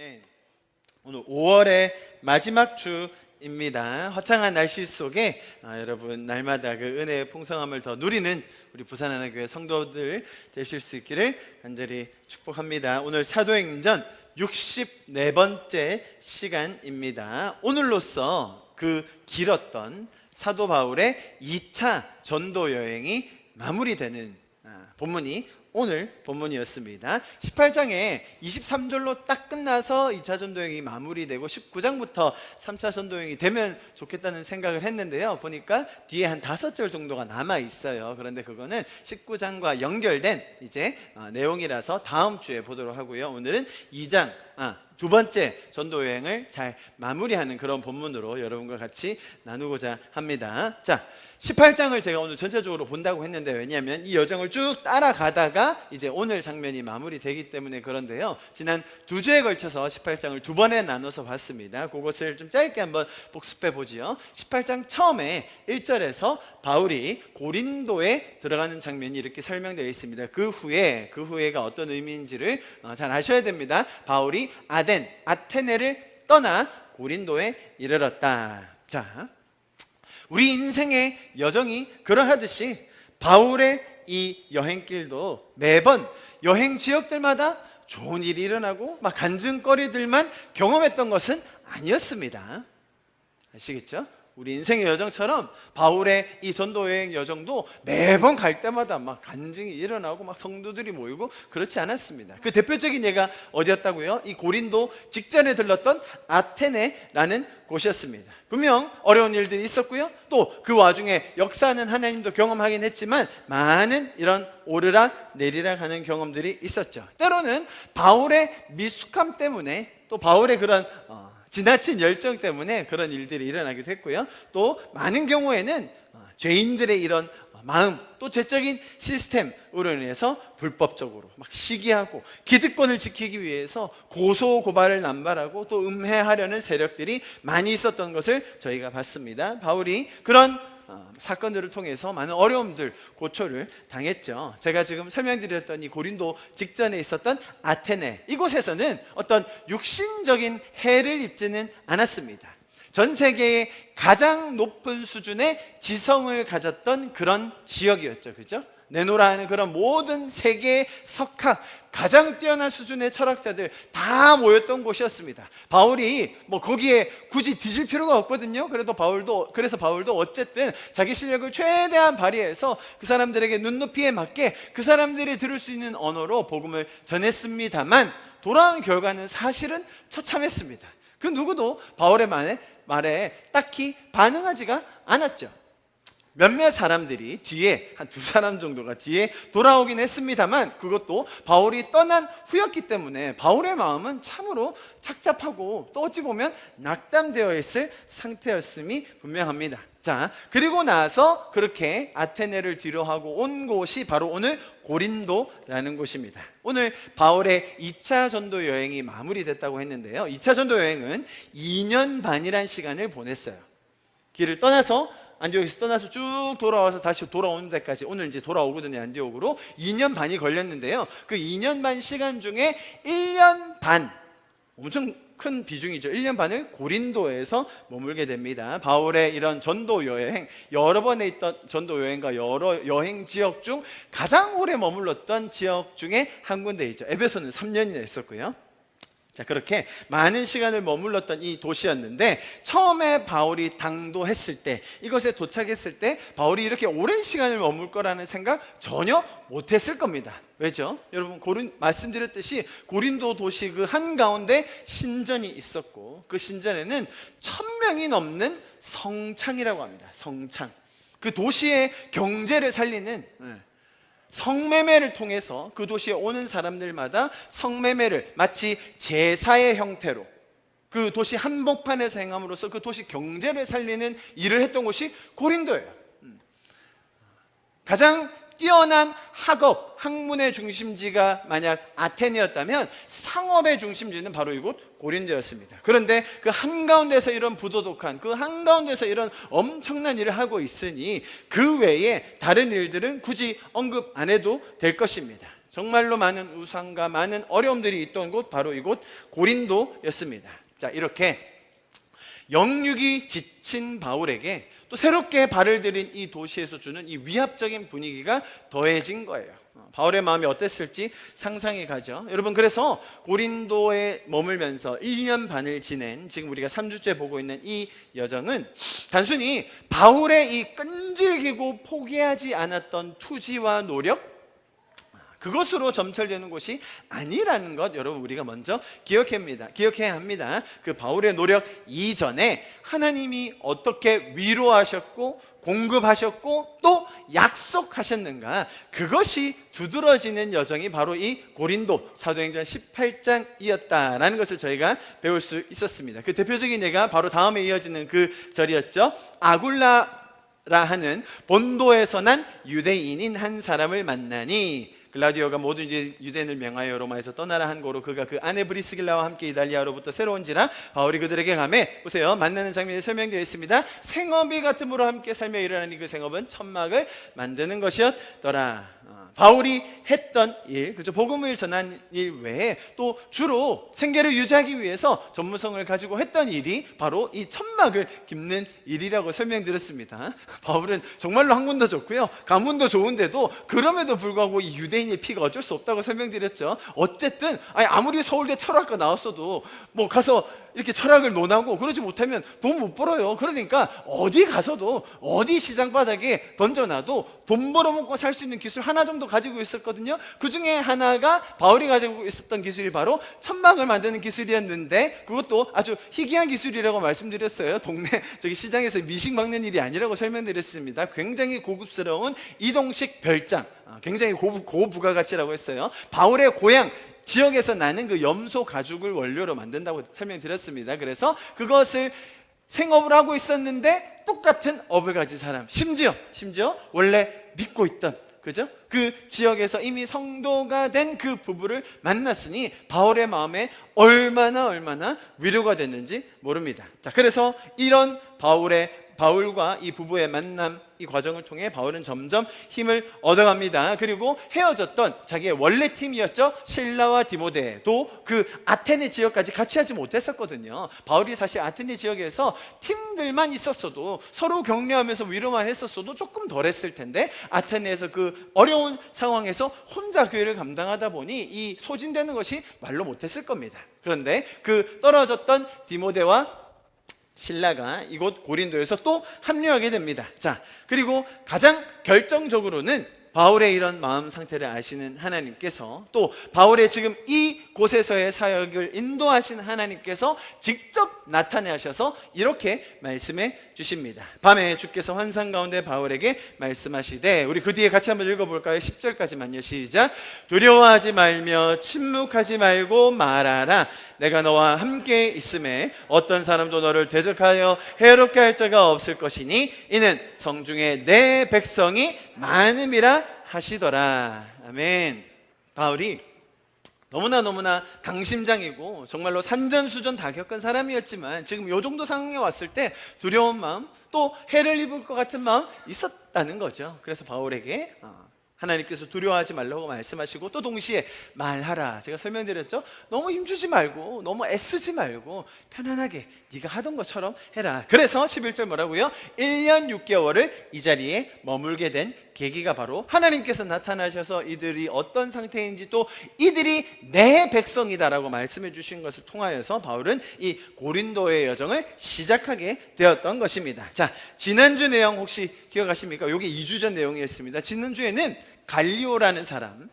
아멘. 오늘 5월의 마지막 주입니다. 화창한 날씨 속에 여러분 날마다 그 은혜의 풍성함을 더 누리는 우리 부산하나교회 성도들 되실 수 있기를 간절히 축복합니다. 오늘 사도행전 64번째 시간입니다. 오늘로써 그 길었던 사도 바울의 2차 전도 여행이 마무리되는 본문이 오늘 본문이었습니다. 18장에 23절로 딱 끝나서 2차 전도여행이 마무리되고 19장부터 3차 전도여행이 되면 좋겠다는 생각을 했는데요, 보니까 뒤에 한 5절 정도가 남아있어요. 그런데 그거는 19장과 연결된 이제 내용이라서 다음 주에 보도록 하고요. 오늘은 2장 두 번째 전도여행을 잘 마무리하는 그런 본문으로 여러분과 같이 나누고자 합니다. 자, 18장을 제가 오늘 전체적으로 본다고 했는데, 왜냐하면 이 여정을 쭉 따라가다가 이제 오늘 장면이 마무리되기 때문에 그런데요, 지난 2주에 걸쳐서 18장을 2번에 나눠서 봤습니다. 그것을 좀 짧게 한번 복습해 보지요. 18장 처음에 1절에서 바울이 고린도에 들어가는 장면이 이렇게 설명되어 있습니다. 그 후에가 어떤 의미인지를 잘 아셔야 됩니다. 바울이 아테네를 떠나 고린도에 이르렀다. 자, 우리 인생의 여정이 그러하듯이 바울의 이 여행길도 매번 여행 지역들마다 좋은 일이 일어나고 막 간증거리들만 경험했던 것은 아니었습니다. 아시겠죠? 우리 인생의 여정처럼 바울의 이 전도여행 여정도 매번 갈 때마다 막 간증이 일어나고 막 성도들이 모이고 그렇지 않았습니다. 그 대표적인 예가 어디였다고요? 이 고린도 직전에 들렀던 아테네라는 곳이었습니다. 분명 어려운 일들이 있었고요, 또 그 와중에 역사하는 하나님도 경험하긴 했지만 많은 이런 오르락 내리락 하는 경험들이 있었죠. 때로는 바울의 미숙함 때문에, 또 바울의 그런 지나친 열정 때문에 그런 일들이 일어나기도 했고요, 또 많은 경우에는 죄인들의 이런 마음, 또 죄적인 시스템으로 인해서 불법적으로 막 시기하고 기득권을 지키기 위해서 고소고발을 남발하고 또 음해하려는 세력들이 많이 있었던 것을 저희가 봤습니다. 바울이 그런 사건들을 통해서 많은 어려움들, 고초를 당했죠. 제가 지금 설명드렸던 이 고린도 직전에 있었던 아테네, 이곳에서는 어떤 육신적인 해를 입지는 않았습니다. 전 세계의 가장 높은 수준의 지성을 가졌던 그런 지역이었죠. 그죠? 내노라 하는 그런 모든 세계의 석학, 가장 뛰어난 수준의 철학자들 다 모였던 곳이었습니다. 바울이 거기에 굳이 뒤질 필요가 없거든요. 그래서 바울도 어쨌든 자기 실력을 최대한 발휘해서 그 사람들에게 눈높이에 맞게 그 사람들이 들을 수 있는 언어로 복음을 전했습니다만, 돌아온 결과는 사실은 처참했습니다. 그 누구도 바울의 말에 딱히 반응하지가 않았죠. 몇몇 사람들이 뒤에, 한 2사람 정도가 뒤에 돌아오긴 했습니다만, 그것도 바울이 떠난 후였기 때문에 바울의 마음은 참으로 착잡하고 또 어찌 보면 낙담되어 있을 상태였음이 분명합니다. 자, 그리고 나서 그렇게 아테네를 뒤로하고 온 곳이 바로 오늘 고린도라는 곳입니다. 오늘 바울의 2차 전도 여행이 마무리됐다고 했는데요, 2차 전도 여행은 2년 반이란 시간을 보냈어요. 길을 떠나서, 안디옥에서 떠나서 쭉 돌아와서 다시 돌아오는 데까지, 오늘 이제 돌아오거든요, 안디옥으로. 2년 반이 걸렸는데요, 그 2년 반 시간 중에 1년 반, 엄청 큰 비중이죠. 1년 반을 고린도에서 머물게 됩니다. 바울의 이런 전도 여행, 여러 번에 있던 전도 여행과 여러 여행 지역 중 가장 오래 머물렀던 지역 중에 한 군데이죠. 에베소는 3년이나 있었고요. 자, 그렇게 많은 시간을 머물렀던 이 도시였는데, 처음에 바울이 당도했을 때, 이것에 도착했을 때 바울이 이렇게 오랜 시간을 머물 거라는 생각 전혀 못했을 겁니다. 왜죠? 여러분, 말씀드렸듯이 고린도 도시 그 한가운데 신전이 있었고, 그 신전에는 1000명이 넘는 성창이라고 합니다. 성창. 그 도시의 경제를 살리는 성매매를 통해서 그 도시에 오는 사람들마다 성매매를 마치 제사의 형태로 그 도시 한복판에서 행함으로써 그 도시 경제를 살리는 일을 했던 곳이 고린도예요. 가장 뛰어난 학문의 중심지가 만약 아테네였다면 상업의 중심지는 바로 이곳 고린도였습니다. 그런데 그 한가운데서 이런 부도덕한, 그 한가운데서 이런 엄청난 일을 하고 있으니 그 외에 다른 일들은 굳이 언급 안 해도 될 것입니다. 정말로 많은 우상과 많은 어려움들이 있던 곳, 바로 이곳 고린도였습니다. 자, 이렇게 영육이 지친 바울에게 또 새롭게 발을 들인 이 도시에서 주는 이 위압적인 분위기가 더해진 거예요. 바울의 마음이 어땠을지 상상이 가죠. 여러분, 그래서 고린도에 머물면서 1년 반을 지낸 지금 우리가 3주째 보고 있는 이 여정은 단순히 바울의 이 끈질기고 포기하지 않았던 투지와 노력, 그것으로 점철되는 것이 아니라는 것, 여러분, 우리가 먼저 기억해야 합니다. 그 바울의 노력 이전에 하나님이 어떻게 위로하셨고 공급하셨고 또 약속하셨는가, 그것이 두드러지는 여정이 바로 이 고린도 사도행전 18장이었다라는 것을 저희가 배울 수 있었습니다. 그 대표적인 예가 바로 다음에 이어지는 그 절이었죠. 아굴라라 하는 본도에서 난 유대인인 한 사람을 만나니, 글라디오가 모든 유대인을 명하여 로마에서 떠나라 한 고로 그가 그 아내 브리스길라와 함께 이달리아로부터 새로운지라 바울이 그들에게 가매, 보세요, 만나는 장면이 설명되어 있습니다. 생업이 같음으로 함께 살며 일어나니 그 생업은 천막을 만드는 것이었더라. 바울이 했던 일, 그죠? 복음을 전한 일 외에 또 주로 생계를 유지하기 위해서 전문성을 가지고 했던 일이 바로 이 천막을 깁는 일이라고 설명드렸습니다. 바울은 정말로 학문도 좋고요, 가문도 좋은데도 그럼에도 불구하고 이 유대인의 피가 어쩔 수 없다고 설명드렸죠. 어쨌든 아무리 서울대 철학과 나왔어도 뭐 가서 이렇게 철학을 논하고 그러지 못하면 돈 못 벌어요. 그러니까 어디 가서도 어디 시장 바닥에 던져놔도 돈 벌어먹고 살 수 있는 기술 하나 정도 가지고 있었거든요. 그 중에 하나가 바울이 가지고 있었던 기술이 바로 천막을 만드는 기술이었는데, 그것도 아주 희귀한 기술이라고 말씀드렸어요. 동네 저기 시장에서 미식 막는 일이 아니라고 설명드렸습니다. 굉장히 고급스러운 이동식 별장, 굉장히 고부가가치라고 했어요. 바울의 고향 지역에서 나는 그 염소 가죽을 원료로 만든다고 설명드렸습니다. 그래서 그것을 생업을 하고 있었는데 똑같은 업을 가진 사람, 심지어 원래 믿고 있던, 그죠? 그 지역에서 이미 성도가 된 그 부부를 만났으니 바울의 마음에 얼마나 위로가 됐는지 모릅니다. 자, 그래서 이런 바울과 이 부부의 만남, 이 과정을 통해 바울은 점점 힘을 얻어갑니다. 그리고 헤어졌던 자기의 원래 팀이었죠, 실라와 디모데도 그 아테네 지역까지 같이 하지 못했었거든요. 바울이 사실 아테네 지역에서 팀들만 있었어도 서로 격려하면서 위로만 했었어도 조금 덜했을 텐데, 아테네에서 그 어려운 상황에서 혼자 교회를 감당하다 보니 이 소진되는 것이 말로 못했을 겁니다. 그런데 그 떨어졌던 디모데와 신라가 이곳 고린도에서 또 합류하게 됩니다. 자, 그리고 가장 결정적으로는 바울의 이런 마음 상태를 아시는 하나님께서, 또 바울의 지금 이 곳에서의 사역을 인도하신 하나님께서 직접 나타나셔서 이렇게 말씀해 주십니다. 밤에 주께서 환상 가운데 바울에게 말씀하시되, 우리 그 뒤에 같이 한번 읽어볼까요? 10절까지만요. 시작. 두려워하지 말며 침묵하지 말고 말하라. 내가 너와 함께 있음에 어떤 사람도 너를 대적하여 해롭게 할 자가 없을 것이니 이는 성중에 내 백성이 많음이라 하시더라. 아멘. 바울이 너무나 강심장이고 정말로 산전수전 다 겪은 사람이었지만 지금 이 정도 상황에 왔을 때 두려운 마음, 또 해를 입을 것 같은 마음 있었다는 거죠. 그래서 바울에게 하나님께서 두려워하지 말라고 말씀하시고, 또 동시에 말하라. 제가 설명드렸죠. 너무 힘주지 말고 너무 애쓰지 말고 편안하게 네가 하던 것처럼 해라. 그래서 11절 뭐라고요? 1년 6개월을 이 자리에 머물게 된 계기가 바로 하나님께서 나타나셔서 이들이 어떤 상태인지, 또 이들이 내 백성이다라고 말씀해 주신 것을 통하여서 바울은 이 고린도의 여정을 시작하게 되었던 것입니다. 자, 지난주 내용 혹시 기억하십니까? 이게 2주 전 내용이었습니다. 지난주에는 갈리오라는 사람,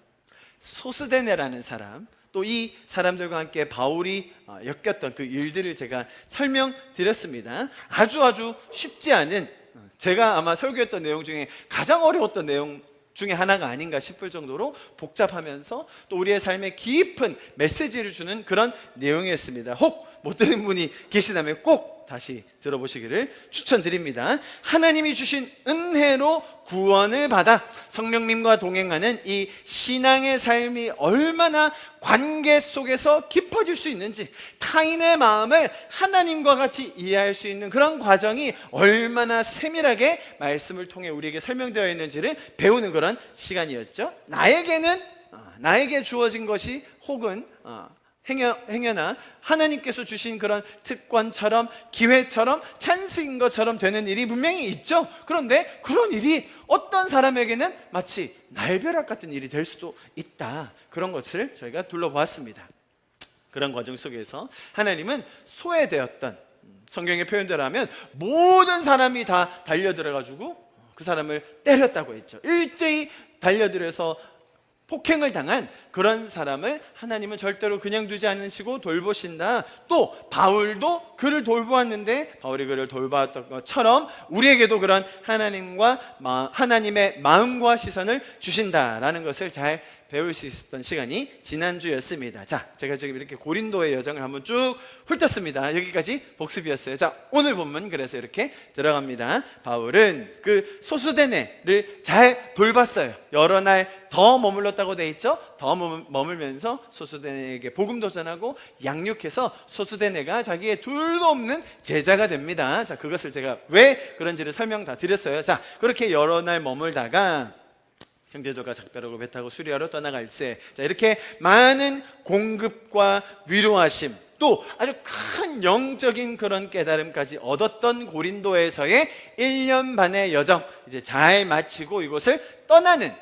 소스데네라는 사람, 또 이 사람들과 함께 바울이 엮였던 그 일들을 제가 설명드렸습니다. 아주 쉽지 않은, 제가 아마 설교했던 내용 중에 가장 어려웠던 내용 중에 하나가 아닌가 싶을 정도로 복잡하면서 또 우리의 삶에 깊은 메시지를 주는 그런 내용이었습니다. 혹 못 들은 분이 계시다면 꼭 다시 들어보시기를 추천드립니다. 하나님이 주신 은혜로 구원을 받아 성령님과 동행하는 이 신앙의 삶이 얼마나 관계 속에서 깊어질 수 있는지, 타인의 마음을 하나님과 같이 이해할 수 있는 그런 과정이 얼마나 세밀하게 말씀을 통해 우리에게 설명되어 있는지를 배우는 그런 시간이었죠. 나에게는 나에게 주어진 것이 혹은 행여나 하나님께서 주신 그런 특권처럼 기회처럼 찬스인 것처럼 되는 일이 분명히 있죠. 그런데 그런 일이 어떤 사람에게는 마치 날벼락 같은 일이 될 수도 있다. 그런 것을 저희가 둘러보았습니다. 그런 과정 속에서 하나님은 소외되었던, 성경의 표현대로 하면 모든 사람이 다 달려들어가지고 그 사람을 때렸다고 했죠. 일제히 달려들어서 폭행을 당한 그런 사람을 하나님은 절대로 그냥 두지 않으시고 돌보신다. 또 바울도 그를 돌보았는데 바울이 그를 돌보았던 것처럼 우리에게도 그런 하나님의 마음과 시선을 주신다라는 것을 잘 배울 수 있었던 시간이 지난주였습니다. 자, 제가 지금 이렇게 고린도의 여정을 한번 쭉 훑었습니다. 여기까지 복습이었어요. 자, 오늘 본문 그래서 이렇게 들어갑니다. 바울은 그 소수대네를 잘 돌봤어요. 여러 날 더 머물렀다고 돼 있죠. 더 머물면서 소수대네에게 복음도 전하고 양육해서 소수대네가 자기의 둘도 없는 제자가 됩니다. 자, 그것을 제가 왜 그런지를 설명 다 드렸어요. 자, 그렇게 여러 날 머물다가 형제들과 작별하고 배 타고 수리하러 떠나갈새, 자, 이렇게 많은 공급과 위로하심, 또 아주 큰 영적인 그런 깨달음까지 얻었던 고린도에서의 1년 반의 여정 이제 잘 마치고 이곳을 떠나는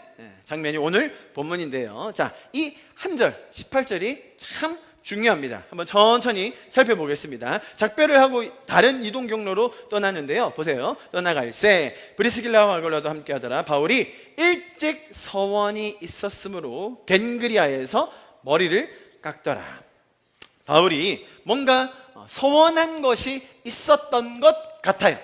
장면이 오늘 본문인데요. 자, 이 한 절 18절이 참 중요합니다. 한번 천천히 살펴보겠습니다. 작별을 하고 다른 이동 경로로 떠났는데요. 보세요. 떠나갈새 브리스길라와 아굴라도 함께하더라. 바울이 일찍 서원이 있었으므로 겐그리아에서 머리를 깎더라. 바울이 뭔가 서원한 것이 있었던 것 같아요.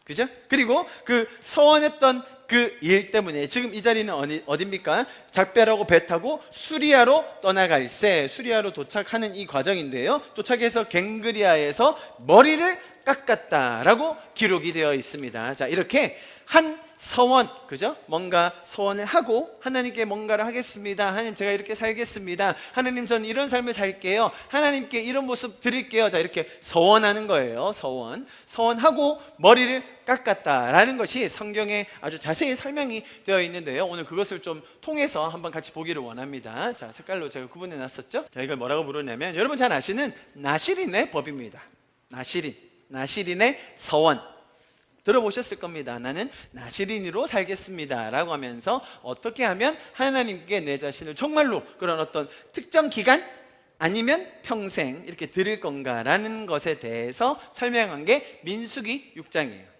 그죠? 그리고 그 서원했던 그 일 때문에 지금 이 자리는 어디입니까? 작별하고 배 타고 수리아로 떠나갈새, 수리아로 도착하는 이 과정인데요. 도착해서 갱그리아에서 머리를 깎았다라고 기록이 되어 있습니다. 자, 이렇게 한 서원, 그죠? 뭔가 서원을 하고 하나님께 뭔가를 하겠습니다. 하나님, 제가 이렇게 살겠습니다. 하나님, 전 이런 삶을 살게요. 하나님께 이런 모습 드릴게요. 자, 이렇게 서원하는 거예요. 서원하고 머리를 깎았다라는 것이 성경에 아주 자세히 설명이 되어 있는데요. 오늘 그것을 좀 통해서 한번 같이 보기를 원합니다. 자, 색깔로 제가 구분해 놨었죠. 자, 이걸 뭐라고 부르냐면 여러분 잘 아시는 나시린의 법입니다. 나시린의 서원 들어보셨을 겁니다. 나는 나시린으로 살겠습니다 라고 하면서 어떻게 하면 하나님께 내 자신을 정말로 그런 어떤 특정 기간 아니면 평생 이렇게 드릴 건가라는 것에 대해서 설명한 게 민수기 6장이에요.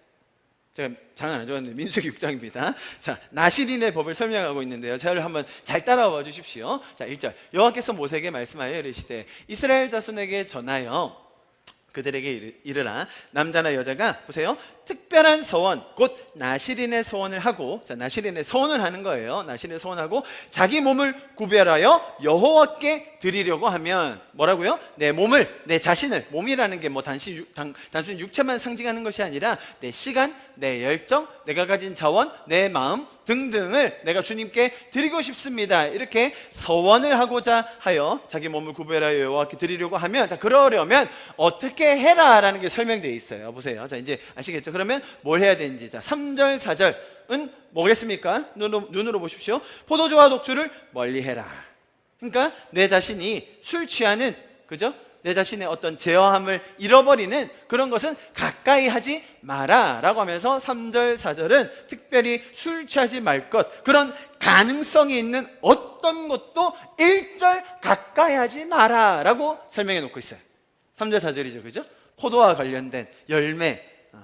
제가 장안 안 좋아하는데 민수기 6장입니다. 자, 나시린의 법을 설명하고 있는데요. 저를 한번 잘 따라와 주십시오. 자, 1절 여호와께서 모세에게 말씀하여 이르시되 이스라엘 자손에게 전하여 그들에게 이르라. 남자나 여자가 보세요. 특별한 서원, 곧 나시린의 서원을 하고, 자, 나시린의 서원을 하는 거예요. 나시린의 서원하고 자기 몸을 구별하여 여호와께 드리려고 하면 뭐라고요? 내 몸을, 내 자신을, 몸이라는 게 뭐 단순히 육체만 상징하는 것이 아니라 내 시간, 내 열정, 내가 가진 자원, 내 마음 등등을 내가 주님께 드리고 싶습니다. 이렇게 서원을 하고자 하여 자기 몸을 구별하여 여호와께 드리려고 하면, 자, 그러려면 어떻게 해라라는 게 설명되어 있어요. 보세요. 자, 이제 아시겠죠? 그러면 뭘 해야 되는지. 자, 3절 4절은 뭐겠습니까? 눈으로 보십시오. 포도주와 독주를 멀리해라. 그러니까 내 자신이 술 취하는, 그죠? 내 자신의 어떤 제어함을 잃어버리는 그런 것은 가까이 하지 마라 라고 하면서 3절 4절은 특별히 술 취하지 말 것, 그런 가능성이 있는 어떤 것도 1절 가까이 하지 마라 라고 설명해 놓고 있어요. 3절 4절이죠. 그죠? 포도와 관련된 열매,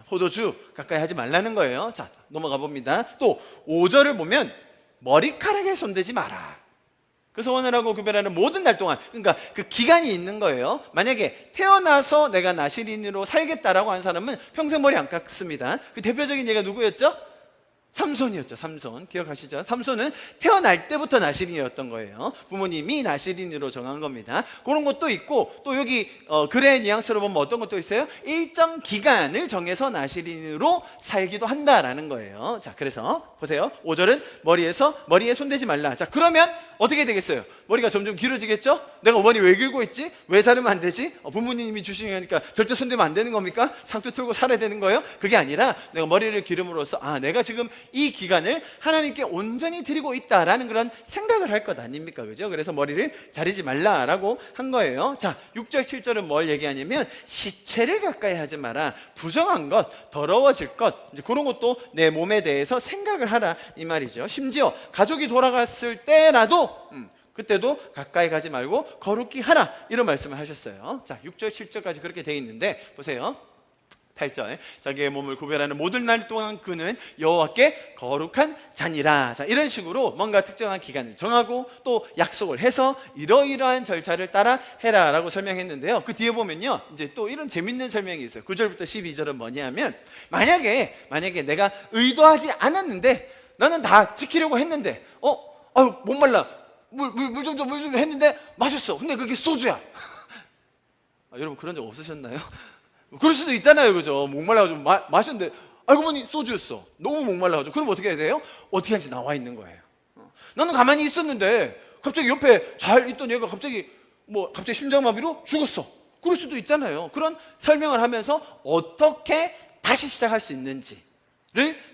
포도주 가까이 하지 말라는 거예요. 자, 넘어가 봅니다. 또 5절을 보면 머리카락에 손대지 마라. 그 서원을 하고 구별하는 모든 날 동안, 그러니까 그 기간이 있는 거예요. 만약에 태어나서 내가 나시린으로 살겠다라고 한 사람은 평생 머리 안 깎습니다. 그 대표적인 예가 누구였죠? 삼손이었죠. 삼손 기억하시죠? 삼손은 태어날 때부터 나시린이었던 거예요. 부모님이 나시린으로 정한 겁니다. 그런 것도 있고, 또 여기 글의 뉘앙스로 보면 어떤 것도 있어요. 일정 기간을 정해서 나시린으로 살기도 한다라는 거예요. 자, 그래서 보세요. 5절은 머리에 손대지 말라. 자, 그러면 어떻게 되겠어요? 머리가 점점 길어지겠죠? 내가 머리 왜 길고 있지? 왜 자르면 안 되지? 부모님이 주시는 거니까 절대 손대면 안 되는 겁니까? 상투 틀고 살아야 되는 거예요? 그게 아니라 내가 머리를 기름으로써 내가 지금 이 기간을 하나님께 온전히 드리고 있다라는 그런 생각을 할 것 아닙니까? 그죠? 그래서 머리를 자르지 말라라고 한 거예요. 자, 6절 7절은 뭘 얘기하냐면 시체를 가까이 하지 마라. 부정한 것, 더러워질 것, 이제 그런 것도 내 몸에 대해서 생각을 하라 이 말이죠. 심지어 가족이 돌아갔을 때라도 그때도 가까이 가지 말고 거룩히 하라 이런 말씀을 하셨어요. 자, 6절 7절까지 그렇게 돼 있는데 보세요. 8절 자기의 몸을 구별하는 모든 날 동안 그는 여호와께 거룩한 자니라. 자, 이런 식으로 뭔가 특정한 기간을 정하고 또 약속을 해서 이러이러한 절차를 따라 해라라고 설명했는데요. 그 뒤에 보면요, 이제 또 이런 재밌는 설명이 있어요. 9절부터 12절은 뭐냐면 만약에 내가 의도하지 않았는데 나는 다 지키려고 했는데 목말라 물 좀 했는데 마셨어. 근데 그게 소주야. 여러분 그런 적 없으셨나요? 그럴 수도 있잖아요, 그죠? 목말라가지고 마셨는데 알고 보니 소주였어. 너무 목말라가지고. 그럼 어떻게 해야 돼요? 어떻게 하는지 나와 있는 거예요. 나는 가만히 있었는데 갑자기 옆에 잘 있던 얘가 갑자기 심장마비로 죽었어. 그럴 수도 있잖아요. 그런 설명을 하면서 어떻게 다시 시작할 수 있는지를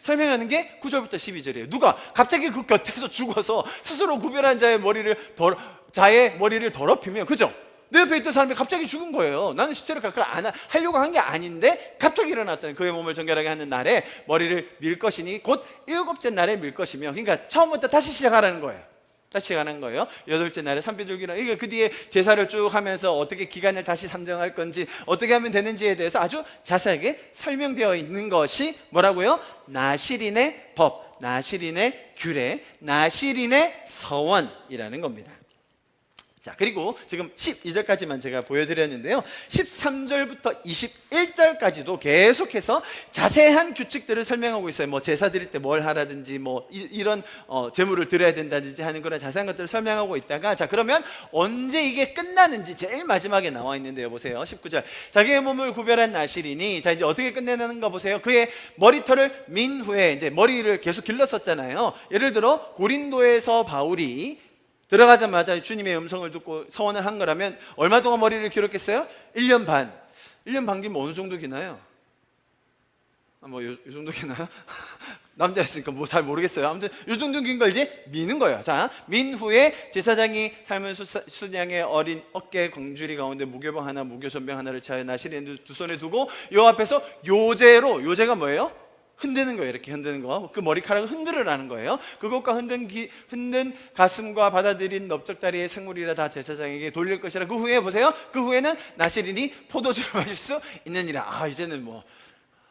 설명하는 게 9절부터 12절이에요. 누가 갑자기 그 곁에서 죽어서 스스로 구별한 자의 머리를 더럽히면, 그죠? 내 옆에 있던 사람이 갑자기 죽은 거예요. 나는 시체를 가까이 안 하려고 한 게 아닌데 갑자기 일어났던 그의 몸을 정결하게 하는 날에 머리를 밀 것이니 곧 7째 날에 밀 것이며, 그러니까 처음부터 다시 시작하라는 거예요. 다시 시작하는 거예요. 8째 날에 산비둘기라. 이게 그 뒤에 제사를 쭉 하면서 어떻게 기간을 다시 산정할 건지, 어떻게 하면 되는지에 대해서 아주 자세하게 설명되어 있는 것이 뭐라고요? 나실인의 법, 나실인의 규례, 나실인의 서원이라는 겁니다. 자, 그리고 지금 12절까지만 제가 보여드렸는데요, 13절부터 21절까지도 계속해서 자세한 규칙들을 설명하고 있어요. 뭐 제사 드릴 때 뭘 하라든지, 뭐 이런 제물을 드려야 된다든지 하는 그런 자세한 것들을 설명하고 있다가, 자, 그러면 언제 이게 끝나는지 제일 마지막에 나와 있는데요, 보세요. 19절 자기의 몸을 구별한 나실이니, 자, 이제 어떻게 끝내는가 보세요. 그의 머리털을 민 후에, 이제 머리를 계속 길렀었잖아요. 예를 들어 고린도에서 바울이 들어가자마자 주님의 음성을 듣고 서원을 한 거라면 얼마 동안 머리를 길었겠어요? 1년 반. 1년 반 기면 어느 정도 기나요? 요 정도 기나요? 남자였으니까 뭐 잘 모르겠어요. 아무튼 요 정도 긴 걸 이제 미는 거예요. 자, 민 후에 제사장이 삶은 순양의 어린 어깨 광주리 가운데 무교병 하나, 무교전병 하나를 차여 나실인 두 손에 두고 요 앞에서 요제가 뭐예요? 흔드는 거예요. 이렇게 흔드는 거. 그 머리카락을 흔들으라는 거예요. 그것과 흔든 가슴과 받아들인 넓적다리의 생물이라 다 제사장에게 돌릴 것이라. 그 후에 보세요. 그 후에는 나실인이 포도주를 마실 수 있느니라. 이제는 뭐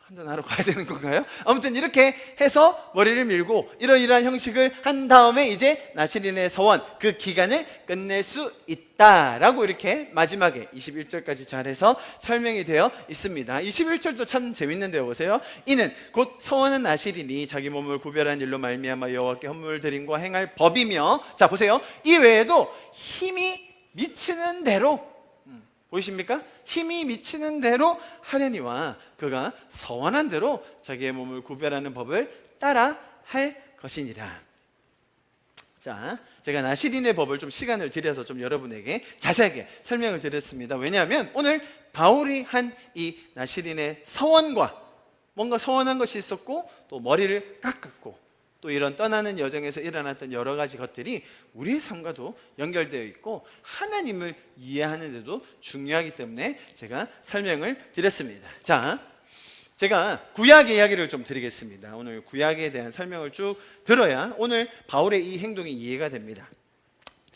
한잔하러 가야 되는 건가요? 아무튼 이렇게 해서 머리를 밀고 이러이러한 형식을 한 다음에 이제 나실인의 서원, 그 기간을 끝낼 수 있다라고 이렇게 마지막에 21절까지 잘해서 설명이 되어 있습니다. 21절도 참 재밌는데요. 보세요. 이는 곧 서원한 나실인이 자기 몸을 구별한 일로 말미암아 여호와께 헌물 드림과 행할 법이며, 자, 보세요. 이 외에도 힘이 미치는 대로, 보이십니까? 힘이 미치는 대로 하려니와 그가 서원한 대로 자기의 몸을 구별하는 법을 따라 할 것이니라. 자, 제가 나실인의 법을 좀 시간을 들여서 좀 여러분에게 자세하게 설명을 드렸습니다. 왜냐하면 오늘 바울이 한 이 나실인의 서원과 뭔가 서원한 것이 있었고, 또 머리를 깎았고, 또 이런 떠나는 여정에서 일어났던 여러 가지 것들이 우리의 삶과도 연결되어 있고 하나님을 이해하는 데도 중요하기 때문에 제가 설명을 드렸습니다. 자, 제가 구약의 이야기를 좀 드리겠습니다. 오늘 구약에 대한 설명을 쭉 들어야 오늘 바울의 이 행동이 이해가 됩니다.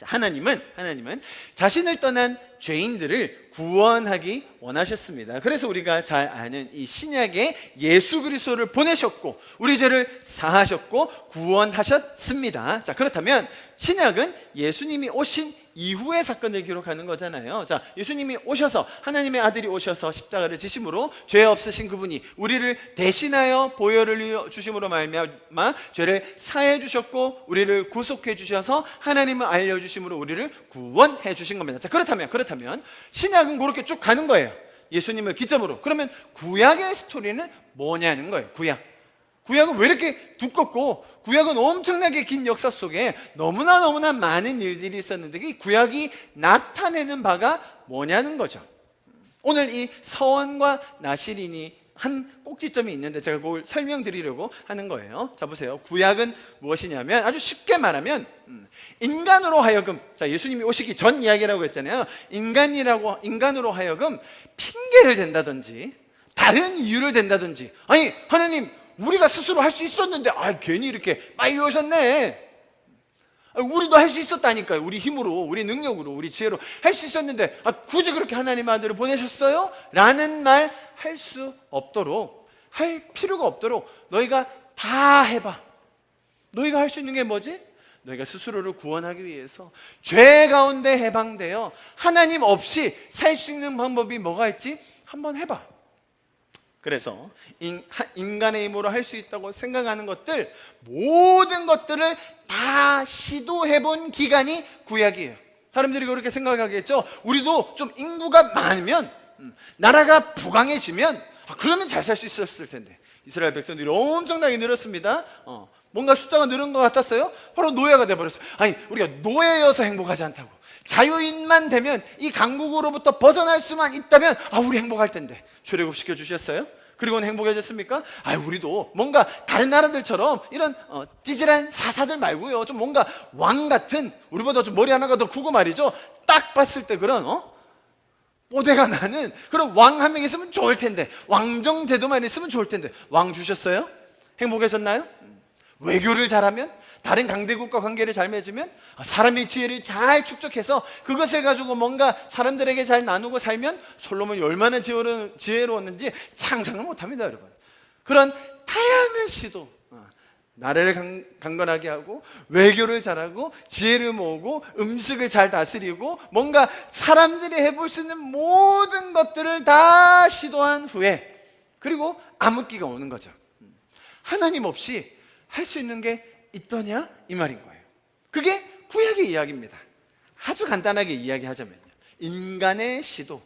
하나님은 자신을 떠난 죄인들을 구원하기 원하셨습니다. 그래서 우리가 잘 아는 이 신약에 예수 그리스도를 보내셨고 우리 죄를 사하셨고 구원하셨습니다. 자, 그렇다면 신약은 예수님이 오신 이후의 사건을 기록하는 거잖아요. 자, 예수님이 오셔서, 하나님의 아들이 오셔서 십자가를 지심으로 죄 없으신 그분이 우리를 대신하여 보혈을 주심으로 말미암아 죄를 사해 주셨고 우리를 구속해 주셔서 하나님을 알려 주심으로 우리를 구원해 주신 겁니다. 자, 그렇다면 신약은 그렇게 쭉 가는 거예요. 예수님을 기점으로. 그러면 구약의 스토리는 뭐냐는 거예요. 구약은 왜 이렇게 두껍고, 구약은 엄청나게 긴 역사 속에 너무나 많은 일들이 있었는데 이 구약이 나타내는 바가 뭐냐는 거죠. 오늘 이 서원과 나실인이 한 꼭지점이 있는데 제가 그걸 설명드리려고 하는 거예요. 자, 보세요. 구약은 무엇이냐면 아주 쉽게 말하면 인간으로 하여금, 자, 예수님이 오시기 전 이야기라고 했잖아요. 인간으로 하여금 핑계를 댄다든지 다른 이유를 댄다든지, 아니 하나님 우리가 스스로 할 수 있었는데 괜히 이렇게 빨리 오셨네, 우리도 할 수 있었다니까요. 우리 힘으로, 우리 능력으로, 우리 지혜로 할 수 있었는데 굳이 그렇게 하나님 아들을 보내셨어요? 라는 말 할 수 없도록, 할 필요가 없도록 너희가 다 해봐. 너희가 할 수 있는 게 뭐지? 너희가 스스로를 구원하기 위해서 죄 가운데 해방되어 하나님 없이 살 수 있는 방법이 뭐가 있지? 한번 해봐. 그래서 인간의 힘으로 할 수 있다고 생각하는 것들, 모든 것들을 다 시도해본 기간이 구약이에요. 사람들이 그렇게 생각하겠죠. 우리도 좀 인구가 많으면, 나라가 부강해지면 그러면 잘 살 수 있었을 텐데. 이스라엘 백성들이 엄청나게 늘었습니다. 뭔가 숫자가 늘은 것 같았어요. 바로 노예가 돼버렸어요. 아니, 우리가 노예여서 행복하지 않다고, 자유인만 되면, 이 강국으로부터 벗어날 수만 있다면 우리 행복할 텐데. 출애굽시켜 주셨어요? 그리고는 행복해졌습니까? 우리도 뭔가 다른 나라들처럼 이런 찌질한 사사들 말고요, 좀 뭔가 왕 같은, 우리보다 좀 머리 하나가 더 크고 말이죠, 딱 봤을 때 그런 뽀대가 나는 그런 왕 한 명 있으면 좋을 텐데, 왕정 제도만 있으면 좋을 텐데. 왕 주셨어요? 행복해졌나요? 외교를 잘하면, 다른 강대국과 관계를 잘 맺으면, 사람의 지혜를 잘 축적해서 그것을 가지고 뭔가 사람들에게 잘 나누고 살면 솔로몬이 얼마나 지혜로웠는지 상상을 못합니다, 여러분. 그런 다양한 시도, 나라를 강건하게 하고, 외교를 잘하고, 지혜를 모으고, 음식을 잘 다스리고, 뭔가 사람들이 해볼 수 있는 모든 것들을 다 시도한 후에, 그리고 암흑기가 오는 거죠. 하나님 없이 할 수 있는 게 있더냐? 이 말인 거예요. 그게 구약의 이야기입니다. 아주 간단하게 이야기하자면요, 인간의 시도,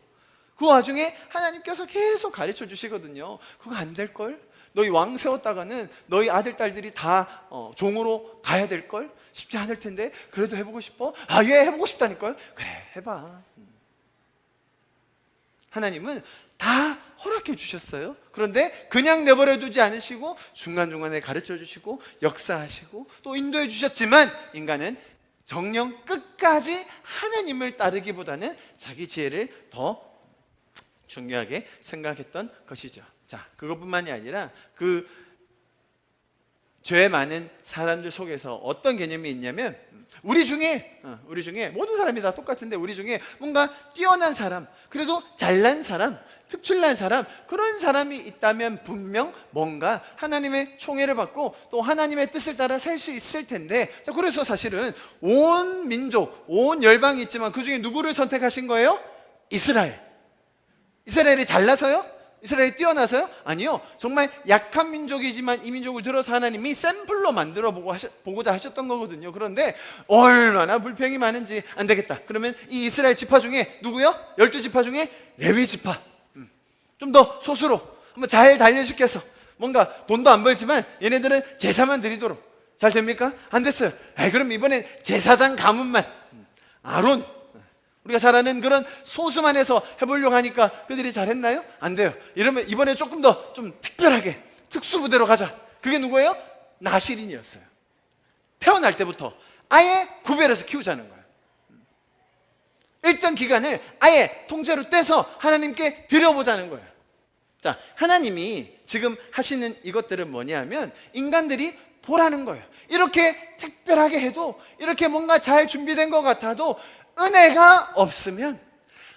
그 와중에 하나님께서 계속 가르쳐 주시거든요. 그거 안 될걸? 너희 왕 세웠다가는 너희 아들, 딸들이 다 종으로 가야 될걸? 쉽지 않을 텐데 그래도 해보고 싶어? 예, 해보고 싶다니까요. 그래, 해봐. 하나님은 다 허락해 주셨어요. 그런데 그냥 내버려 두지 않으시고 중간중간에 가르쳐 주시고 역사하시고 또 인도해 주셨지만, 인간은 정녕 끝까지 하나님을 따르기보다는 자기 지혜를 더 중요하게 생각했던 것이죠. 자, 그것뿐만이 아니라 그 죄 많은 사람들 속에서 어떤 개념이 있냐면, 우리 중에 모든 사람이 다 똑같은데, 우리 중에 뭔가 뛰어난 사람, 그래도 잘난 사람, 특출난 사람, 그런 사람이 있다면 분명 뭔가 하나님의 총애를 받고 또 하나님의 뜻을 따라 살 수 있을 텐데, 자, 그래서 사실은 온 민족, 온 열방이 있지만 그 중에 누구를 선택하신 거예요? 이스라엘이 잘나서요? 이스라엘이 뛰어나서요? 아니요. 정말 약한 민족이지만 이 민족을 들어서 하나님이 샘플로 만들어 보고자 하셨던 거거든요. 그런데 얼마나 불평이 많은지, 안 되겠다, 그러면 이 이스라엘 지파 중에 누구요? 12지파 중에 레위 지파, 좀 더 소수로 한번 잘 단련시켜서, 뭔가 돈도 안 벌지만 얘네들은 제사만 드리도록. 잘 됩니까? 안 됐어요. 그럼 이번엔 제사장 가문만, 아론, 우리가 잘 아는 그런 소수만 해서 해보려고 하니까 그들이 잘했나요? 안 돼요. 이러면 이번에 조금 더 좀 특별하게 특수부대로 가자. 그게 누구예요? 나실인이었어요. 태어날 때부터 아예 구별해서 키우자는 거예요. 일정 기간을 아예 통째로 떼서 하나님께 드려보자는 거예요. 자, 하나님이 지금 하시는 이것들은 뭐냐면 인간들이 보라는 거예요. 이렇게 특별하게 해도, 이렇게 뭔가 잘 준비된 것 같아도 은혜가 없으면,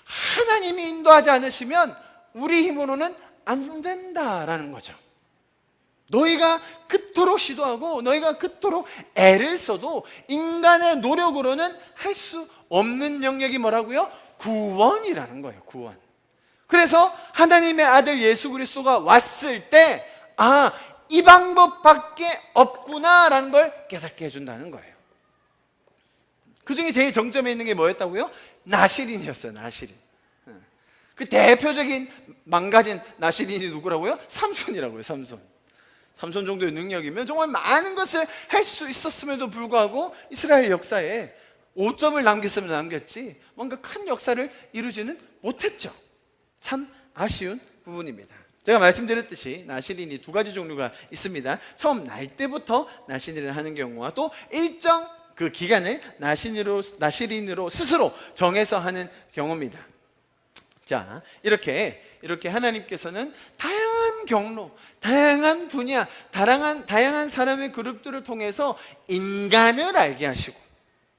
하나님이 인도하지 않으시면 우리 힘으로는 안 된다라는 거죠. 너희가 그토록 시도하고 너희가 그토록 애를 써도 인간의 노력으로는 할 수 없는 영역이 뭐라고요? 구원이라는 거예요. 구원. 그래서 하나님의 아들 예수 그리스도가 왔을 때, 이 방법밖에 없구나라는 걸 깨닫게 해준다는 거예요. 그 중에 제일 정점에 있는 게 뭐였다고요? 나실인이었어요. 나실인. 그 대표적인 망가진 나실인이 누구라고요? 삼손이라고요. 삼손 정도의 능력이면 정말 많은 것을 할 수 있었음에도 불구하고 이스라엘 역사에 5점을 남겼으면 남겼지 뭔가 큰 역사를 이루지는 못했죠. 참 아쉬운 부분입니다. 제가 말씀드렸듯이 나시린이 두 가지 종류가 있습니다. 처음 날 때부터 나시린을 하는 경우와 또 일정 그 기간을 나시린으로 스스로 정해서 하는 경우입니다. 자, 이렇게 하나님께서는 다양한 경로, 다양한 분야, 다양한 사람의 그룹들을 통해서 인간을 알게 하시고,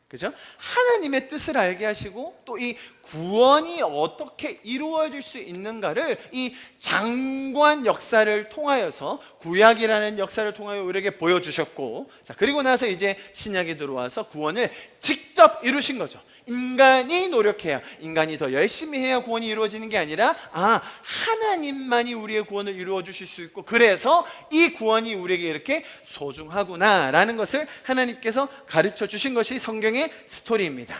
그죠? 하나님의 뜻을 알게 하시고 또 이 구원이 어떻게 이루어질 수 있는가를 이 장구한 역사를 통하여서, 구약이라는 역사를 통하여 우리에게 보여주셨고, 자, 그리고 나서 이제 신약에 들어와서 구원을 직접 이루신 거죠. 인간이 노력해야, 인간이 더 열심히 해야 구원이 이루어지는 게 아니라 하나님만이 우리의 구원을 이루어 주실 수 있고, 그래서 이 구원이 우리에게 이렇게 소중하구나라는 것을 하나님께서 가르쳐 주신 것이 성경의 스토리입니다.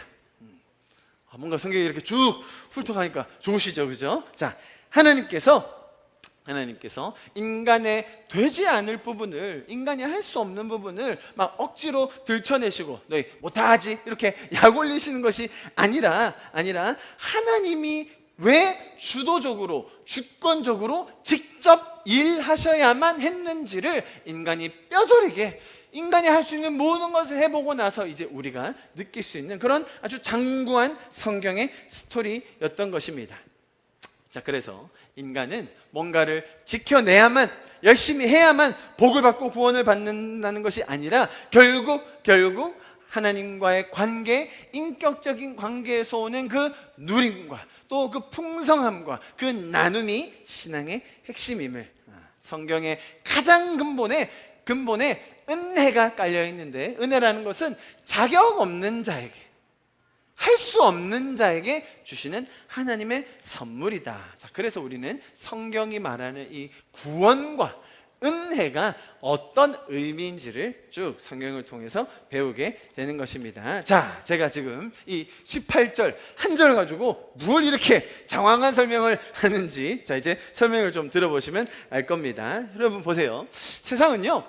뭔가 성경이 이렇게 쭉 훑어가니까 좋으시죠, 그죠? 자, 하나님께서 인간의 되지 않을 부분을, 인간이 할 수 없는 부분을 막 억지로 들춰내시고 너희 못하지 이렇게 약 올리시는 것이 아니라 하나님이 왜 주도적으로, 주권적으로 직접 일하셔야만 했는지를 인간이 뼈저리게, 인간이 할 수 있는 모든 것을 해보고 나서 이제 우리가 느낄 수 있는 그런 아주 장구한 성경의 스토리였던 것입니다. 자, 그래서 인간은 뭔가를 지켜내야만, 열심히 해야만 복을 받고 구원을 받는다는 것이 아니라 결국 하나님과의 관계, 인격적인 관계에서 오는 그 누림과 또 그 풍성함과 그 나눔이 신앙의 핵심임을, 성경의 가장 근본에 은혜가 깔려 있는데, 은혜라는 것은 자격 없는 자에게, 할 수 없는 자에게 주시는 하나님의 선물이다. 자, 그래서 우리는 성경이 말하는 이 구원과 은혜가 어떤 의미인지를 쭉 성경을 통해서 배우게 되는 것입니다. 자, 제가 지금 이 18절 한 절 가지고 뭘 이렇게 장황한 설명을 하는지, 자, 이제 설명을 좀 들어보시면 알 겁니다. 여러분 보세요. 세상은요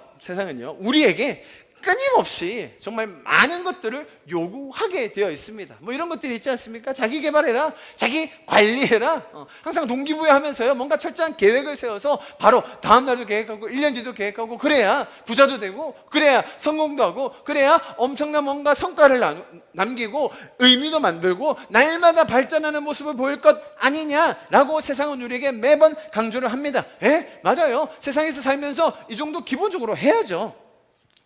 우리에게 끊임없이 정말 많은 것들을 요구하게 되어 있습니다. 뭐 이런 것들이 있지 않습니까? 자기 개발해라, 자기 관리해라, 항상 동기부여하면서요 뭔가 철저한 계획을 세워서 바로 다음 날도 계획하고 1년 뒤도 계획하고, 그래야 부자도 되고, 그래야 성공도 하고, 그래야 엄청난 뭔가 성과를 남기고 의미도 만들고 날마다 발전하는 모습을 보일 것 아니냐라고 세상은 우리에게 매번 강조를 합니다. 맞아요. 세상에서 살면서 이 정도 기본적으로 해야죠.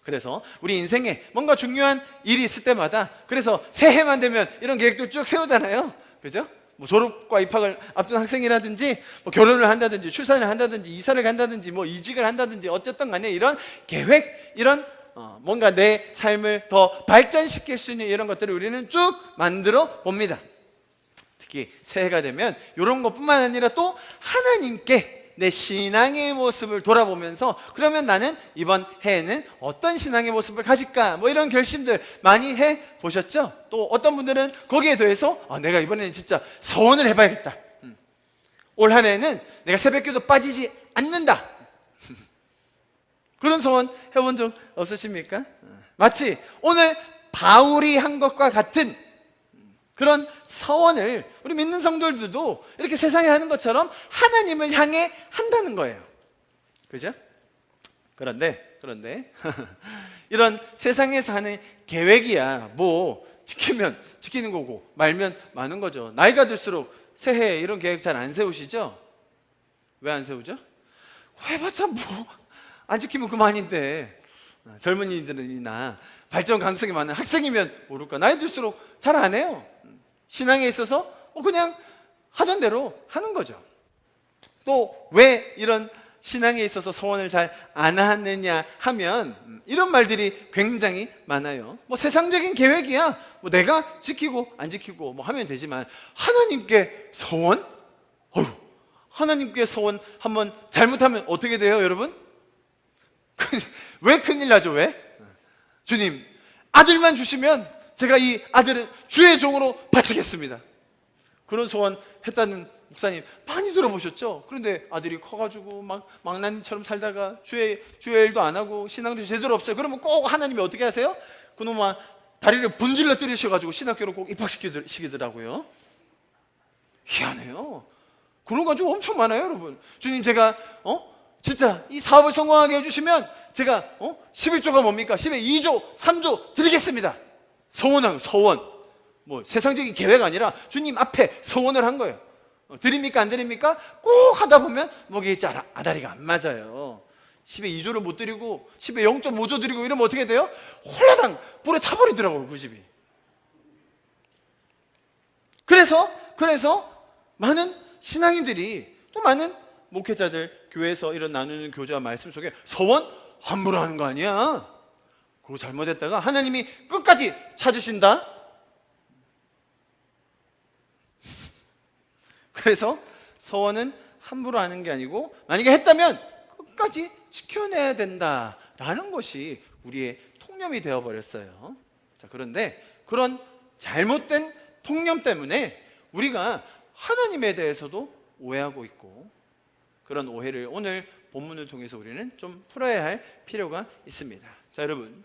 그래서 우리 인생에 뭔가 중요한 일이 있을 때마다, 그래서 새해만 되면 이런 계획도 쭉 세우잖아요, 그죠? 뭐 졸업과 입학을 앞둔 학생이라든지, 뭐 결혼을 한다든지, 출산을 한다든지, 이사를 간다든지, 뭐 이직을 한다든지, 어쨌든 간에 이런 계획, 이런 뭔가 내 삶을 더 발전시킬 수 있는 이런 것들을 우리는 쭉 만들어 봅니다. 특히 새해가 되면 이런 것뿐만 아니라 또 하나님께 내 신앙의 모습을 돌아보면서, 그러면 나는 이번 해에는 어떤 신앙의 모습을 가질까, 뭐 이런 결심들 많이 해보셨죠? 또 어떤 분들은 거기에 더해서 내가 이번에는 진짜 서원을 해봐야겠다, 올 한 해에는 내가 새벽기도 빠지지 않는다, 그런 서원 해본 적 없으십니까? 마치 오늘 바울이 한 것과 같은 그런 서원을 우리 믿는 성도들도 이렇게 세상에 하는 것처럼 하나님을 향해 한다는 거예요, 그죠? 그런데 이런 세상에서 하는 계획이야 뭐 지키면 지키는 거고 말면 마는 거죠. 나이가 들수록 새해 이런 계획 잘 안 세우시죠? 왜 안 세우죠? 해봤자 뭐 안 지키면 그만인데. 젊은이들이나 발전 가능성이 많은 학생이면 모를까, 나이 들수록 잘 안 해요. 신앙에 있어서 그냥 하던 대로 하는 거죠. 또 왜 이런 신앙에 있어서 소원을 잘 안 하느냐 하면 이런 말들이 굉장히 많아요. 뭐 세상적인 계획이야 뭐 내가 지키고 안 지키고 뭐 하면 되지만, 하나님께 소원? 하나님께 소원 한번 잘못하면 어떻게 돼요, 여러분? 왜 큰일 나죠? 왜? 주님, 아들만 주시면 제가 이 아들은 주의 종으로 바치겠습니다. 그런 소원 했다는 목사님 많이 들어보셨죠? 그런데 아들이 커가지고 막 망나니처럼 살다가 주의 일도 안 하고 신앙도 제대로 없어요. 그러면 꼭 하나님이 어떻게 하세요? 그놈아 다리를 분질러 때리셔가지고 신학교로 꼭 입학시키더라고요. 희한해요. 그런 거 가지고 엄청 많아요, 여러분. 주님, 제가 진짜 이 사업을 성공하게 해주시면 제가 11조가 뭡니까? 10에 2조, 3조 드리겠습니다. 서원한 서원. 뭐 세상적인 계획 아니라 주님 앞에 서원을 한 거예요. 드립니까 안 드립니까? 꼭 하다 보면 뭐게 있지 아다리가 안 맞아요. 10에 2조를 못 드리고 10에 0.5조 드리고 이러면 어떻게 돼요? 홀라당 불에 타버리더라고요, 그 집이. 그래서 많은 신앙인들이, 또 많은 목회자들, 교회에서 이런 나누는 교제와 말씀 속에 서원 함부로 하는 거 아니야, 그거 잘못했다가 하나님이 끝까지 찾으신다. 그래서 서원은 함부로 하는 게 아니고, 만약에 했다면 끝까지 지켜내야 된다라는 것이 우리의 통념이 되어버렸어요. 자, 그런데 그런 잘못된 통념 때문에 우리가 하나님에 대해서도 오해하고 있고, 그런 오해를 오늘 본문을 통해서 우리는 좀 풀어야 할 필요가 있습니다. 자, 여러분,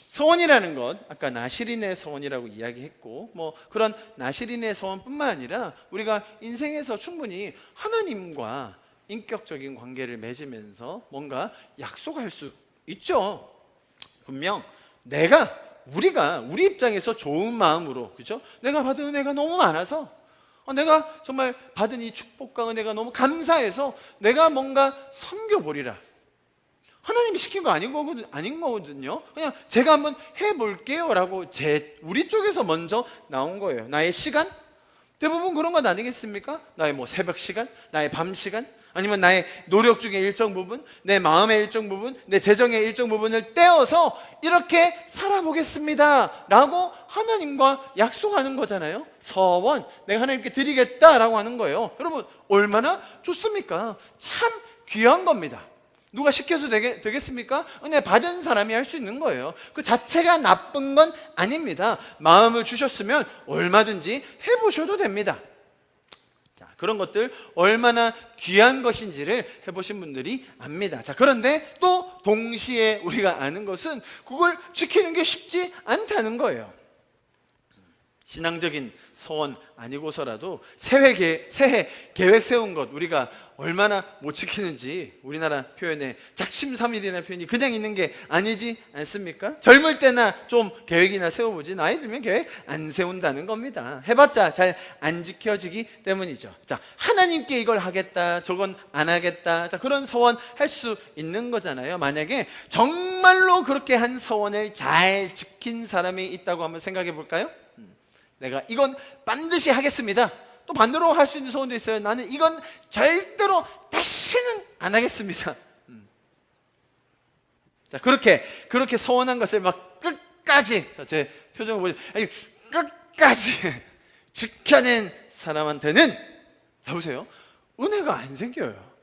서원이라는 것, 아까 나시린의 서원이라고 이야기했고, 뭐 그런 나시린의 서원뿐만 아니라 우리가 인생에서 충분히 하나님과 인격적인 관계를 맺으면서 뭔가 약속할 수 있죠. 분명 우리가 우리 입장에서 좋은 마음으로, 그죠? 내가 받은 은혜가 너무 많아서, 내가 정말 받은 이 축복과 은혜가 너무 감사해서 내가 뭔가 섬겨보리라. 하나님이 시킨 거 아닌 거거든요. 그냥 제가 한번 해볼게요 라고 우리 쪽에서 먼저 나온 거예요. 나의 시간? 대부분 그런 건 아니겠습니까? 나의 뭐 새벽 시간? 나의 밤 시간? 아니면 나의 노력 중에 일정 부분? 내 마음의 일정 부분? 내 재정의 일정 부분을 떼어서 이렇게 살아보겠습니다 라고 하나님과 약속하는 거잖아요. 서원, 내가 하나님께 드리겠다라고 하는 거예요. 여러분, 얼마나 좋습니까? 참 귀한 겁니다. 누가 시켜서 되겠습니까? 은혜 받은 사람이 할 수 있는 거예요. 그 자체가 나쁜 건 아닙니다. 마음을 주셨으면 얼마든지 해보셔도 됩니다. 자, 그런 것들 얼마나 귀한 것인지를 해보신 분들이 압니다. 자, 그런데 또 동시에 우리가 아는 것은 그걸 지키는 게 쉽지 않다는 거예요. 신앙적인 소원 아니고서라도 새해 계획 세운 것 우리가 얼마나 못 지키는지, 우리나라 표현에 작심삼일이라는 표현이 그냥 있는 게 아니지 않습니까? 젊을 때나 좀 계획이나 세워보지, 나이 들면 계획 안 세운다는 겁니다. 해봤자 잘 안 지켜지기 때문이죠. 자, 하나님께 이걸 하겠다, 저건 안 하겠다, 자, 그런 서원 할 수 있는 거잖아요. 만약에 정말로 그렇게 한 서원을 잘 지킨 사람이 있다고 한번 생각해 볼까요? 내가 이건 반드시 하겠습니다. 또 반대로 할 수 있는 소원도 있어요. 나는 이건 절대로 다시는 안 하겠습니다. 자, 그렇게 서원한 것을 막 끝까지, 자, 제 표정을 보세요. 끝까지 지켜낸 사람한테는, 자, 보세요, 은혜가 안 생겨요.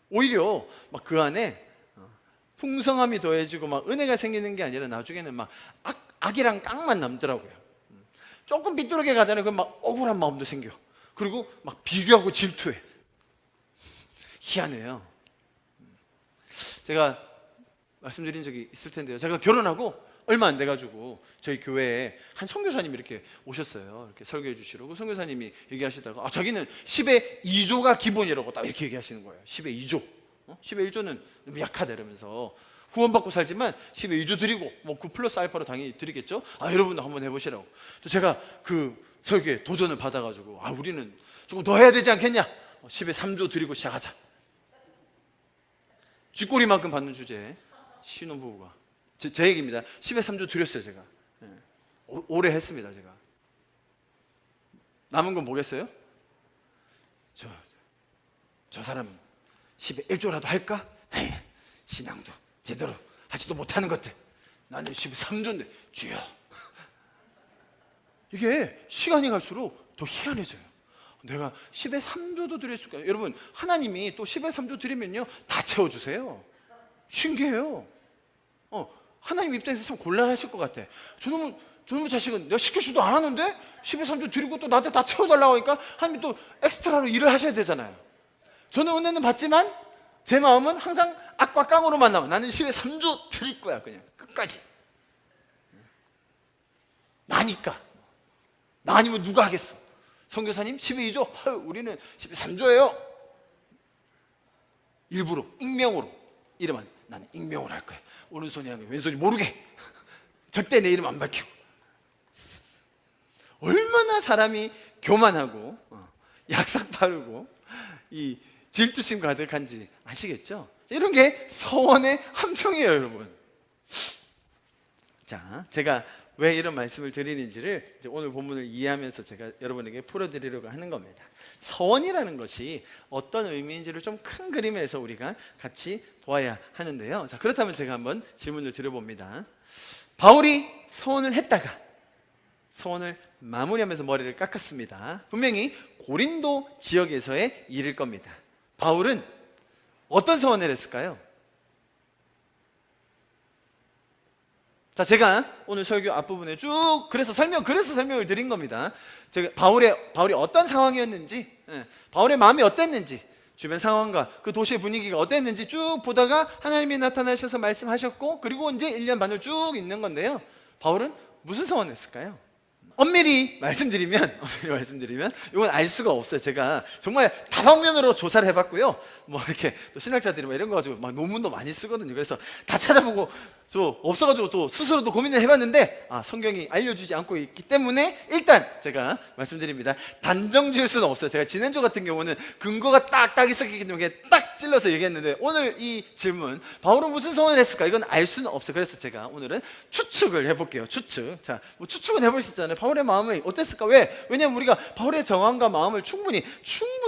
오히려 막 그 안에 풍성함이 더해지고 막 은혜가 생기는 게 아니라 나중에는 막 악이랑 깡만 남더라고요. 조금 삐뚤게 가잖아요. 그럼 막 억울한 마음도 생겨. 그리고 막 비교하고 질투해. 희한해요. 제가 말씀드린 적이 있을 텐데요. 제가 결혼하고 얼마 안 돼가지고 저희 교회에 한 선교사님이 이렇게 오셨어요. 이렇게 설교해 주시려고. 선교사님이 얘기하시다가 자기는 10의 2조가 기본이라고 딱 이렇게 얘기하시는 거예요. 10의 2조. 10의 1조는 너무 약하다 이러면서, 후원받고 살지만 10의 2조 드리고 뭐 그 플러스 알파로 당연히 드리겠죠. 여러분도 한번 해보시라고. 또 제가 그 설교에 도전을 받아가지고 우리는 조금 더 해야 되지 않겠냐, 10의 3조 드리고 시작하자. 쥐꼬리만큼 받는 주제에 신혼부부가 제 얘기입니다. 10의 3조 드렸어요. 제가 오래 했습니다. 제가 남은 건 뭐겠어요? 저 사람 10의 1조라도 할까? 신앙도 제대로 하지도 못하는 것들, 나는 10의 3조인데 주여. 이게 시간이 갈수록 더 희한해져요. 내가 10의 3조도 드릴 수가 있어요. 여러분, 하나님이 또 10의 3조 드리면요 다 채워주세요. 신기해요. 하나님 입장에서 참 곤란하실 것 같아. 저놈의 자식은 내가 시키지도 않았는데 10의 3조 드리고 또 나한테 다 채워달라고 하니까 하나님 또 엑스트라로 일을 하셔야 되잖아요. 저는 은혜는 받지만 제 마음은 항상 악과 깡으로만 나와. 나는 10의 3조 드릴 거야, 그냥 끝까지. 나니까. 나 아니면 누가 하겠어. 선교사님 12조, 우리는 13조예요. 일부러 익명으로 이름은 나는 익명으로 할 거야. 오른손이 아니고 왼손이 모르게. 절대 내 이름 안 밝히고. 얼마나 사람이 교만하고 약삭 빠르고 이 질투심 가득한지 아시겠죠? 이런 게 서원의 함정이에요, 여러분. 자, 제가 왜 이런 말씀을 드리는지를 이제 오늘 본문을 이해하면서 제가 여러분에게 풀어드리려고 하는 겁니다. 서원이라는 것이 어떤 의미인지를 좀 큰 그림에서 우리가 같이 보아야 하는데요. 자, 그렇다면 제가 한번 질문을 드려봅니다. 바울이 서원을 했다가 서원을 마무리하면서 머리를 깎았습니다. 분명히 고린도 지역에서의 일일 겁니다. 바울은 어떤 서원을 했을까요? 자, 제가 오늘 설교 앞부분에 쭉 그래서 설명을 드린 겁니다. 제가 바울이 어떤 상황이었는지, 바울의 마음이 어땠는지, 주변 상황과 그 도시의 분위기가 어땠는지 쭉 보다가 하나님이 나타나셔서 말씀하셨고, 그리고 이제 1년 반을 쭉 있는 건데요. 바울은 무슨 서원을 했을까요? 엄밀히 말씀드리면 이건 알 수가 없어요. 제가 정말 다방면으로 조사를 해봤고요. 뭐 이렇게 또 신학자들이 막 이런 거 가지고 막 논문도 많이 쓰거든요. 그래서 다 찾아보고 또 없어가지고 또 스스로도 고민을 해봤는데 성경이 알려주지 않고 있기 때문에 일단 제가 말씀드립니다. 단정 지을 수는 없어요. 제가 지난주 같은 경우는 근거가 딱딱 있었기 때문에 딱 찔러서 얘기했는데 오늘 이 질문 바울은 무슨 서원을 했을까? 이건 알 수는 없어요. 그래서 제가 오늘은 추측을 해볼게요. 추측. 자, 뭐 추측은 해볼 수 있잖아요. 바울의 마음이 어땠을까? 왜냐면 우리가 바울의 정황과 마음을 충분히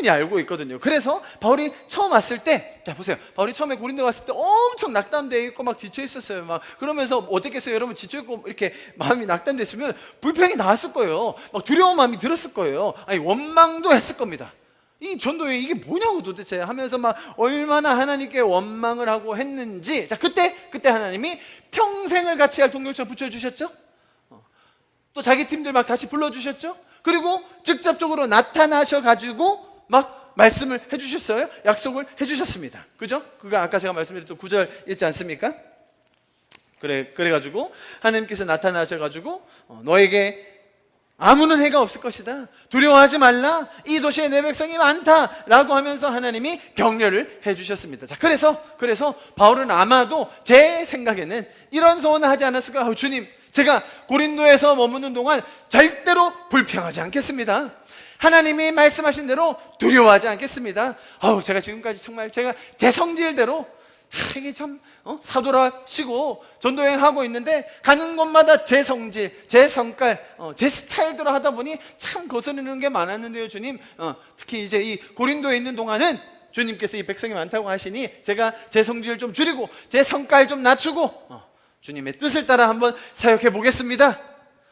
알고 있거든요. 그래서 바울이 처음 왔을 때, 자 보세요. 바울이 처음에 고린도 왔을 때 엄청 낙담되어 있고 막 지쳐 있었어요. 막 그러면서 어떻겠어요? 여러분 지쳐 있고 이렇게 마음이 낙담됐으면 불평이 나왔을 거예요. 막 두려운 마음이 들었을 거예요. 아니 원망도 했을 겁니다. 이 전도회 이게 뭐냐고 도대체 하면서 막 얼마나 하나님께 원망을 하고 했는지. 자, 그때 하나님이 평생을 같이 할 동력자 붙여주셨죠. 또 자기 팀들 막 다시 불러주셨죠. 그리고 직접적으로 나타나셔가지고 막 말씀을 해주셨어요. 약속을 해주셨습니다. 그죠? 그거 아까 제가 말씀드렸던 9절 있지 않습니까? 그래가지고 하나님께서 나타나셔가지고 너에게 아무런 해가 없을 것이다. 두려워하지 말라. 이 도시에 내 백성이 많다라고 하면서 하나님이 격려를 해주셨습니다. 자, 그래서 바울은 아마도 제 생각에는 이런 소원을 하지 않았을까? 주님, 제가 고린도에서 머무는 동안 절대로 불평하지 않겠습니다. 하나님이 말씀하신 대로 두려워하지 않겠습니다. 제가 지금까지 정말 제가 제 성질대로 이게 참 사도라시고 전도행하고 있는데 가는 곳마다 제 성질, 제 성깔, 제 스타일대로 하다 보니 참 거스르는 게 많았는데요, 주님. 특히 이제 이 고린도에 있는 동안은 주님께서 이 백성이 많다고 하시니 제가 제 성질을 좀 줄이고 제 성깔 좀 낮추고 주님의 뜻을 따라 한번 사역해 보겠습니다.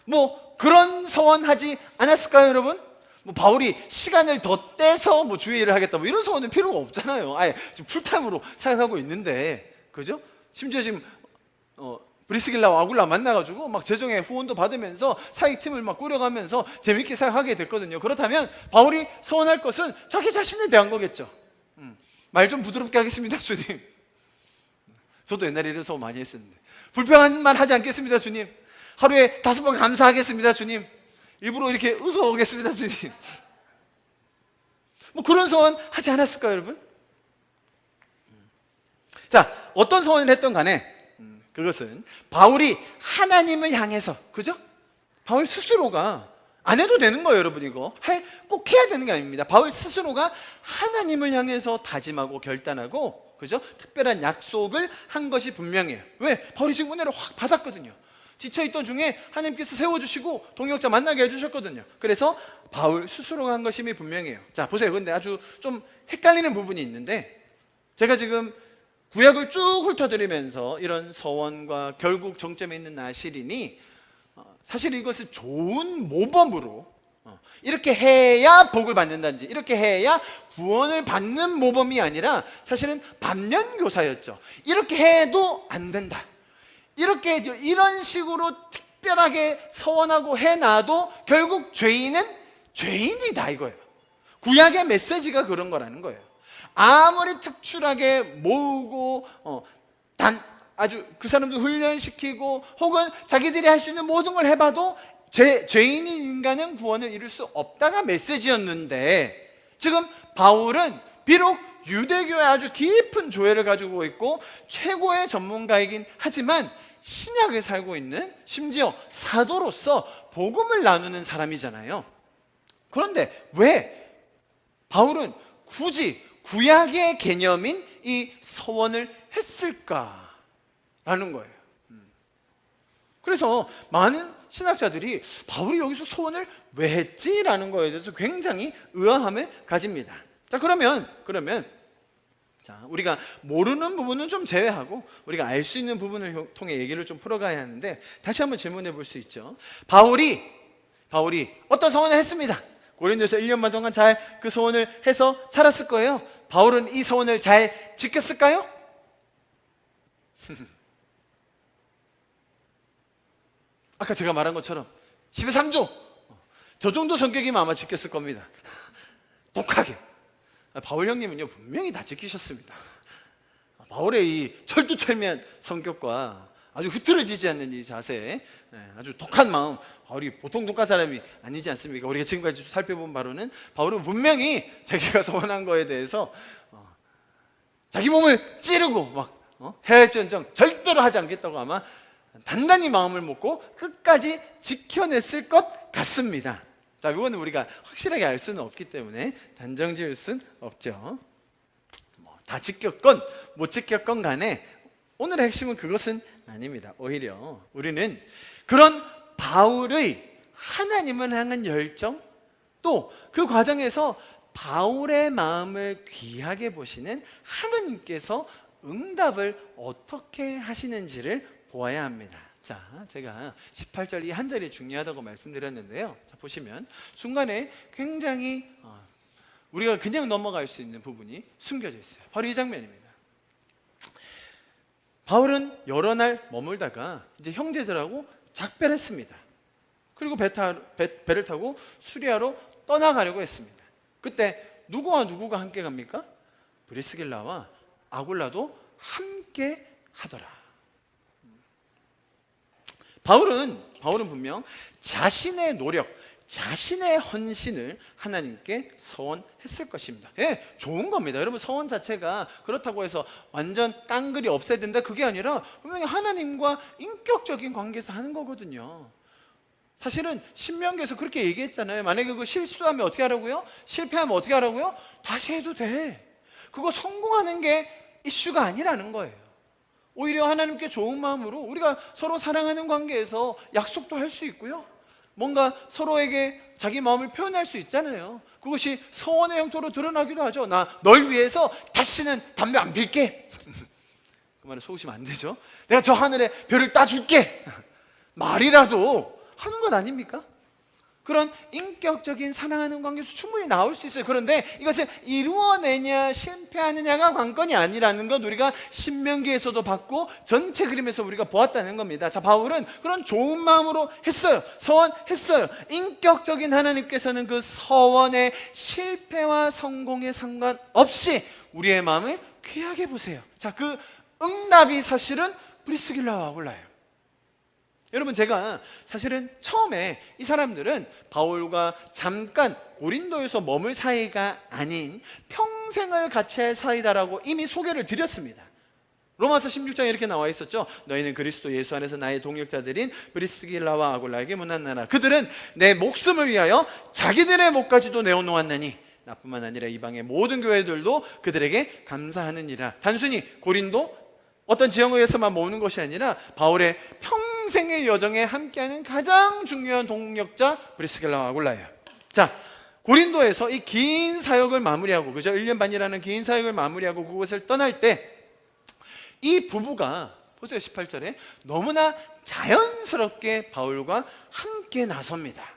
뭐 그런 서원하지 않았을까요, 여러분? 뭐 바울이 시간을 더 떼서 뭐 주의를 하겠다 뭐 이런 소원은 필요가 없잖아요. 아예 지금 풀타임으로 사역하고 있는데, 그죠? 심지어 지금 브리스길라와 아굴라 만나가지고 막 재정의 후원도 받으면서 사역팀을 막 꾸려가면서 재밌게 사역하게 됐거든요. 그렇다면 바울이 서원할 것은 자기 자신에 대한 거겠죠. 말 좀 부드럽게 하겠습니다, 주님. 저도 옛날에 이런 소원 많이 했었는데 불평한 말 하지 않겠습니다, 주님. 하루에 5번 감사하겠습니다, 주님. 일부러 이렇게 웃어오겠습니다, 주님. 뭐 그런 소원 하지 않았을까요, 여러분? 자, 어떤 소원을 했던 간에 그것은 바울이 하나님을 향해서, 그죠? 바울 스스로가 안 해도 되는 거예요, 여러분. 이거 꼭 해야 되는 게 아닙니다. 바울 스스로가 하나님을 향해서 다짐하고 결단하고, 그죠? 특별한 약속을 한 것이 분명해요. 왜? 바울이 지금 은혜를 확 받았거든요. 지쳐있던 중에 하나님께서 세워주시고 동역자 만나게 해주셨거든요. 그래서 바울 스스로가 한 것임이 분명해요. 자, 보세요. 근데 아주 좀 헷갈리는 부분이 있는데, 제가 지금 구약을 쭉 훑어드리면서 이런 서원과 결국 정점에 있는 나실이니 사실 이것을 좋은 모범으로 이렇게 해야 복을 받는다든지 이렇게 해야 구원을 받는 모범이 아니라 사실은 반면교사였죠. 이렇게 해도 안 된다, 이렇게 이런 식으로 특별하게 서원하고 해놔도 결국 죄인은 죄인이다, 이거예요. 구약의 메시지가 그런 거라는 거예요. 아무리 특출하게 모으고 아주 그 사람들 훈련시키고 혹은 자기들이 할 수 있는 모든 걸 해봐도 죄인인 인간은 구원을 이룰 수 없다가 메시지였는데, 지금 바울은 비록 유대교에 아주 깊은 조예를 가지고 있고 최고의 전문가이긴 하지만 신약을 살고 있는, 심지어 사도로서 복음을 나누는 사람이잖아요. 그런데 왜 바울은 굳이 구약의 개념인 이 서원을 했을까라는 거예요. 그래서 많은 신학자들이 바울이 여기서 서원을 왜 했지? 라는 거에 대해서 굉장히 의아함을 가집니다. 자, 그러면 자, 우리가 모르는 부분은 좀 제외하고 우리가 알 수 있는 부분을 통해 얘기를 좀 풀어가야 하는데, 다시 한번 질문해 볼 수 있죠. 바울이 어떤 서원을 했습니다. 고린도에서 1년만 동안 잘 그 서원을 해서 살았을 거예요. 바울은 이 서원을 잘 지켰을까요? 아까 제가 말한 것처럼 10의 3조 저 정도 성격이면 아마 지켰을 겁니다. 독하게. 바울 형님은요 분명히 다 지키셨습니다. 바울의 이 철두철미한 성격과 아주 흐트러지지 않는 이 자세, 아주 독한 마음, 바울이 보통 독한 사람이 아니지 않습니까? 우리가 지금까지 살펴본 바로는 바울은 분명히 자기가 서원한 거에 대해서 자기 몸을 찌르고 막 해할지언정 절대로 하지 않겠다고 아마 단단히 마음을 먹고 끝까지 지켜냈을 것 같습니다. 자, 이거는 우리가 확실하게 알 수는 없기 때문에 단정 지을 수는 없죠. 다 지켰건 못 지켰건 간에 오늘의 핵심은 그것은 아닙니다. 오히려 우리는 그런 바울의 하나님을 향한 열정, 또 그 과정에서 바울의 마음을 귀하게 보시는 하나님께서 응답을 어떻게 하시는지를 보아야 합니다. 자, 제가 18절 이 한 절이 중요하다고 말씀드렸는데요. 자, 보시면 중간에 굉장히 우리가 그냥 넘어갈 수 있는 부분이 숨겨져 있어요. 바로 이 장면입니다. 바울은 여러 날 머물다가 이제 형제들하고 작별했습니다. 그리고 배를 타고 수리아로 떠나가려고 했습니다. 그때 누구와 누구가 함께 갑니까? 브리스길라와 아굴라도 함께 하더라. 바울은 분명 자신의 노력, 자신의 헌신을 하나님께 서원했을 것입니다. 예, 좋은 겁니다. 여러분, 서원 자체가 그렇다고 해서 완전 깡그리 없애야 된다, 그게 아니라 분명히 하나님과 인격적인 관계에서 하는 거거든요. 사실은 신명기에서 그렇게 얘기했잖아요. 만약에 그 실수하면 어떻게 하라고요? 실패하면 어떻게 하라고요? 다시 해도 돼. 그거 성공하는 게 이슈가 아니라는 거예요. 오히려 하나님께 좋은 마음으로 우리가 서로 사랑하는 관계에서 약속도 할 수 있고요, 뭔가 서로에게 자기 마음을 표현할 수 있잖아요. 그것이 서원의 형태로 드러나기도 하죠. 나 널 위해서 다시는 담배 안 필게. 그 말에 속으시면 안 되죠. 내가 저 하늘에 별을 따줄게. 말이라도 하는 것 아닙니까? 그런 인격적인 사랑하는 관계에서 충분히 나올 수 있어요. 그런데 이것을 이루어내냐 실패하느냐가 관건이 아니라는 것 우리가 신명기에서도 봤고 전체 그림에서 우리가 보았다는 겁니다. 자, 바울은 그런 좋은 마음으로 했어요. 서원했어요. 인격적인 하나님께서는 그 서원의 실패와 성공에 상관없이 우리의 마음을 귀하게 보세요. 자, 그 응답이 사실은 브리스길라와 아굴라예요. 여러분, 제가 사실은 처음에 이 사람들은 바울과 잠깐 고린도에서 머물 사이가 아닌 평생을 같이 할 사이다라고 이미 소개를 드렸습니다. 로마서 16장에 이렇게 나와 있었죠. 너희는 그리스도 예수 안에서 나의 동역자들인 브리스길라와 아굴라에게 문안나라. 그들은 내 목숨을 위하여 자기들의 목까지도 내어놓았느니 나뿐만 아니라 이방의 모든 교회들도 그들에게 감사하느니라. 단순히 고린도 어떤 지형에서만 모으는 것이 아니라 바울의 평생의 여정에 함께하는 가장 중요한 동역자 브리스길라와 아굴라예요. 자, 고린도에서 이 긴 사역을 마무리하고, 그죠? 1년 반이라는 긴 사역을 마무리하고 그곳을 떠날 때 이 부부가 보세요, 18절에 너무나 자연스럽게 바울과 함께 나섭니다.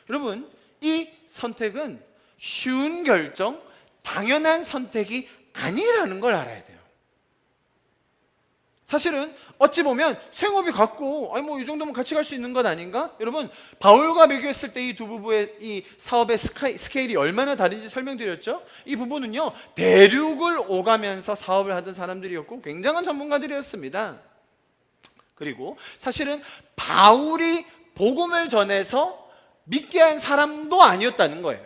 여러분, 이 선택은 쉬운 결정, 당연한 선택이 아니라는 걸 알아야 돼요. 사실은 어찌 보면 생업이 같고 이 정도면 같이 갈 수 있는 것 아닌가? 여러분, 바울과 비교했을 때 이 두 부부의 이 사업의 스케일이 얼마나 다른지 설명드렸죠? 이 부부는요, 대륙을 오가면서 사업을 하던 사람들이었고 굉장한 전문가들이었습니다. 그리고 사실은 바울이 복음을 전해서 믿게 한 사람도 아니었다는 거예요.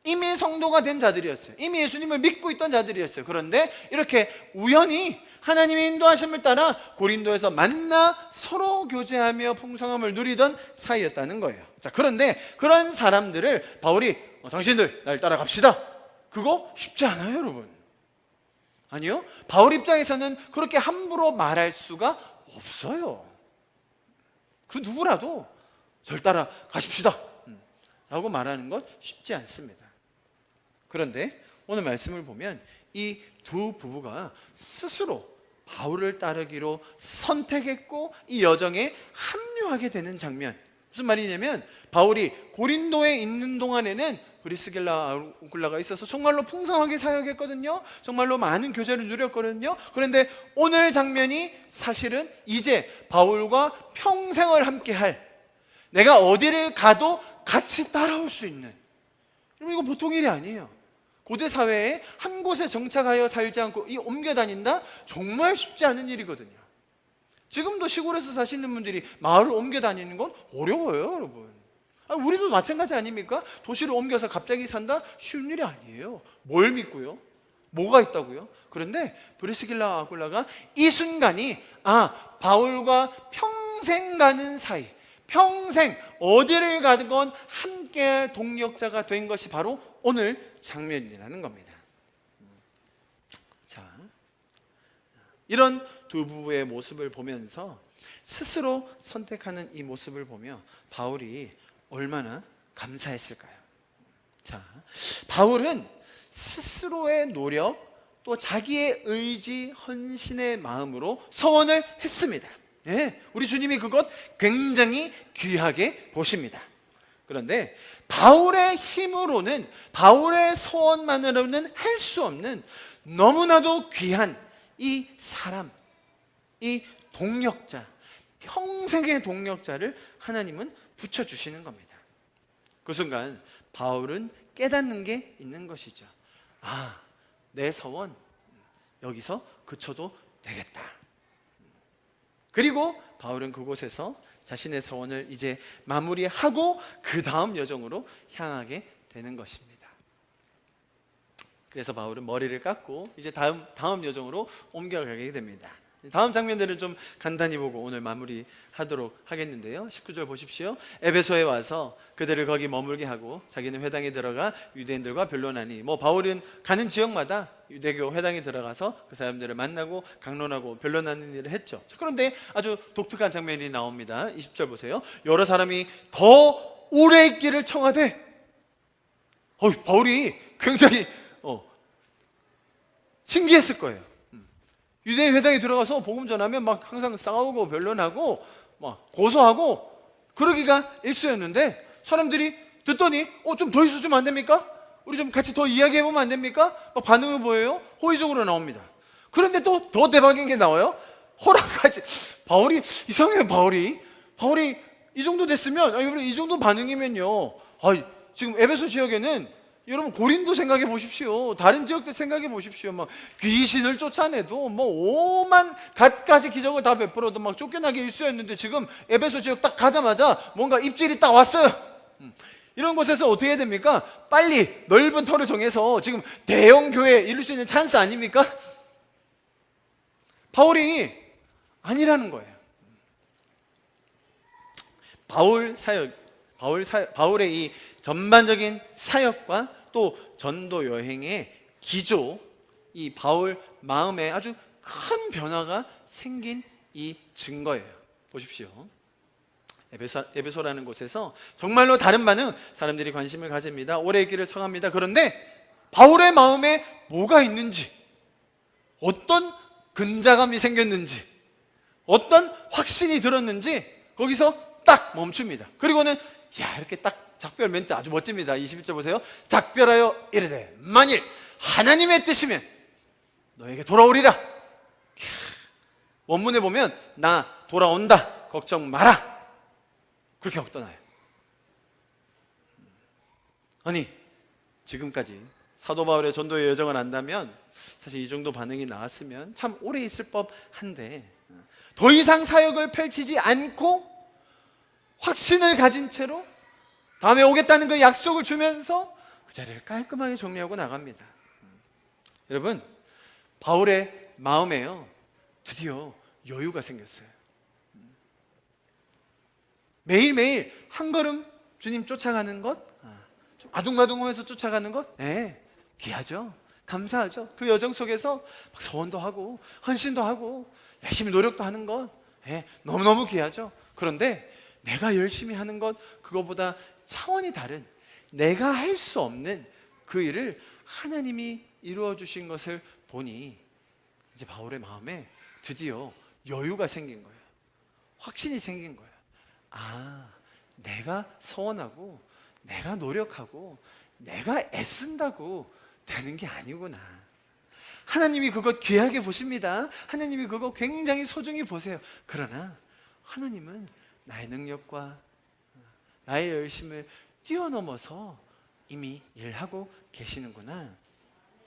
이미 성도가 된 자들이었어요. 이미 예수님을 믿고 있던 자들이었어요. 그런데 이렇게 우연히 하나님의 인도하심을 따라 고린도에서 만나 서로 교제하며 풍성함을 누리던 사이였다는 거예요. 자, 그런데 그런 사람들을 바울이 당신들 날 따라갑시다, 그거 쉽지 않아요, 여러분. 아니요, 바울 입장에서는 그렇게 함부로 말할 수가 없어요. 그 누구라도 절 따라 가십시다 라고 말하는 건 쉽지 않습니다. 그런데 오늘 말씀을 보면 이 두 부부가 스스로 바울을 따르기로 선택했고 이 여정에 합류하게 되는 장면, 무슨 말이냐면 바울이 고린도에 있는 동안에는 브리스길라 아굴라가 있어서 정말로 풍성하게 사역했거든요. 정말로 많은 교제를 누렸거든요. 그런데 오늘 장면이 사실은 이제 바울과 평생을 함께할, 내가 어디를 가도 같이 따라올 수 있는, 이거 보통 일이 아니에요. 고대 사회에 한 곳에 정착하여 살지 않고 옮겨 다닌다? 정말 쉽지 않은 일이거든요. 지금도 시골에서 사시는 분들이 마을을 옮겨 다니는 건 어려워요, 여러분. 우리도 마찬가지 아닙니까? 도시를 옮겨서 갑자기 산다? 쉬운 일이 아니에요. 뭘 믿고요? 뭐가 있다고요? 그런데 브리스길라 아굴라가 이 순간이 바울과 평생 가는 사이, 평생 어디를 가든 함께할 동력자가 된 것이 바로 오늘 장면이라는 겁니다. 자, 이런 두 부부의 모습을 보면서 스스로 선택하는 이 모습을 보며 바울이 얼마나 감사했을까요? 자, 바울은 스스로의 노력 또 자기의 의지, 헌신의 마음으로 서원을 했습니다. 우리 주님이 그것 굉장히 귀하게 보십니다. 그런데 바울의 힘으로는, 바울의 소원만으로는 할 수 없는 너무나도 귀한 이 사람, 이 동력자, 평생의 동력자를 하나님은 붙여주시는 겁니다. 그 순간 바울은 깨닫는 게 있는 것이죠. 내 소원 여기서 그쳐도 되겠다. 그리고 바울은 그곳에서 자신의 소원을 이제 마무리하고 그 다음 여정으로 향하게 되는 것입니다. 그래서 바울은 머리를 깎고 이제 다음 여정으로 옮겨가게 됩니다. 다음 장면들은 좀 간단히 보고 오늘 마무리하도록 하겠는데요. 19절 보십시오. 에베소에 와서 그들을 거기 머물게 하고 자기는 회당에 들어가 유대인들과 변론하니, 바울은 가는 지역마다 유대교 회당에 들어가서 그 사람들을 만나고 강론하고 변론하는 일을 했죠. 그런데 아주 독특한 장면이 나옵니다. 20절 보세요. 여러 사람이 더 오래 있기를 청하되, 바울이 굉장히 신기했을 거예요. 유대 회당에 들어가서 복음 전하면 막 항상 싸우고 변론하고 막 고소하고 그러기가 일쑤였는데, 사람들이 듣더니 좀 더 있어주면 안 됩니까? 우리 좀 같이 더 이야기해보면 안 됩니까? 막 반응을 보여요. 호의적으로 나옵니다. 그런데 또 더 대박인 게 나와요. 허락까지. 바울이 이상해요. 바울이 이 정도 됐으면, 이 정도 반응이면요, 지금 에베소 지역에는, 여러분 고린도 생각해 보십시오. 다른 지역들 생각해 보십시오. 막 귀신을 쫓아내도 오만 갖가지 기적을 다 베풀어도 막 쫓겨나게 일쑤였는데, 지금 에베소 지역 딱 가자마자 뭔가 입질이 딱 왔어요. 이런 곳에서 어떻게 해야 됩니까? 빨리 넓은 터를 정해서 지금 대형 교회 이룰 수 있는 찬스 아닙니까? 바울이 아니라는 거예요. 바울의 이 전반적인 사역과 또 전도 여행의 기조, 이 바울 마음에 아주 큰 변화가 생긴 이 증거예요. 보십시오. 에베소라는 곳에서 정말로 다른 반응, 사람들이 관심을 가집니다. 오래 있기를 청합니다. 그런데 바울의 마음에 뭐가 있는지, 어떤 근자감이 생겼는지, 어떤 확신이 들었는지 거기서 딱 멈춥니다. 그리고는 이렇게 딱 작별 멘트 아주 멋집니다. 21절 보세요. 작별하여 이르되 만일 하나님의 뜻이면 너에게 돌아오리라. 원문에 보면 나 돌아온다, 걱정 마라, 그렇게 하고 떠나요. 아니, 지금까지 사도 바울의 전도의 여정을 안다면 사실 이 정도 반응이 나왔으면 참 오래 있을 법한데, 더 이상 사역을 펼치지 않고 확신을 가진 채로 다음에 오겠다는 그 약속을 주면서 그 자리를 깔끔하게 정리하고 나갑니다. 여러분, 바울의 마음에요, 드디어 여유가 생겼어요. 매일매일 한 걸음 주님 쫓아가는 것, 좀 아둥바둥하면서 쫓아가는 것, 네, 귀하죠. 감사하죠. 그 여정 속에서 막 서원도 하고 헌신도 하고 열심히 노력도 하는 것, 네, 너무너무 귀하죠. 그런데 내가 열심히 하는 것, 그거보다 차원이 다른, 내가 할 수 없는 그 일을 하나님이 이루어 주신 것을 보니 이제 바울의 마음에 드디어 여유가 생긴 거예요. 확신이 생긴 거예요. 아, 내가 서원하고 내가 노력하고 내가 애쓴다고 되는 게 아니구나. 하나님이 그거 귀하게 보십니다. 하나님이 그거 굉장히 소중히 보세요. 그러나 하나님은 나의 능력과 나의 열심을 뛰어넘어서 이미 일하고 계시는구나.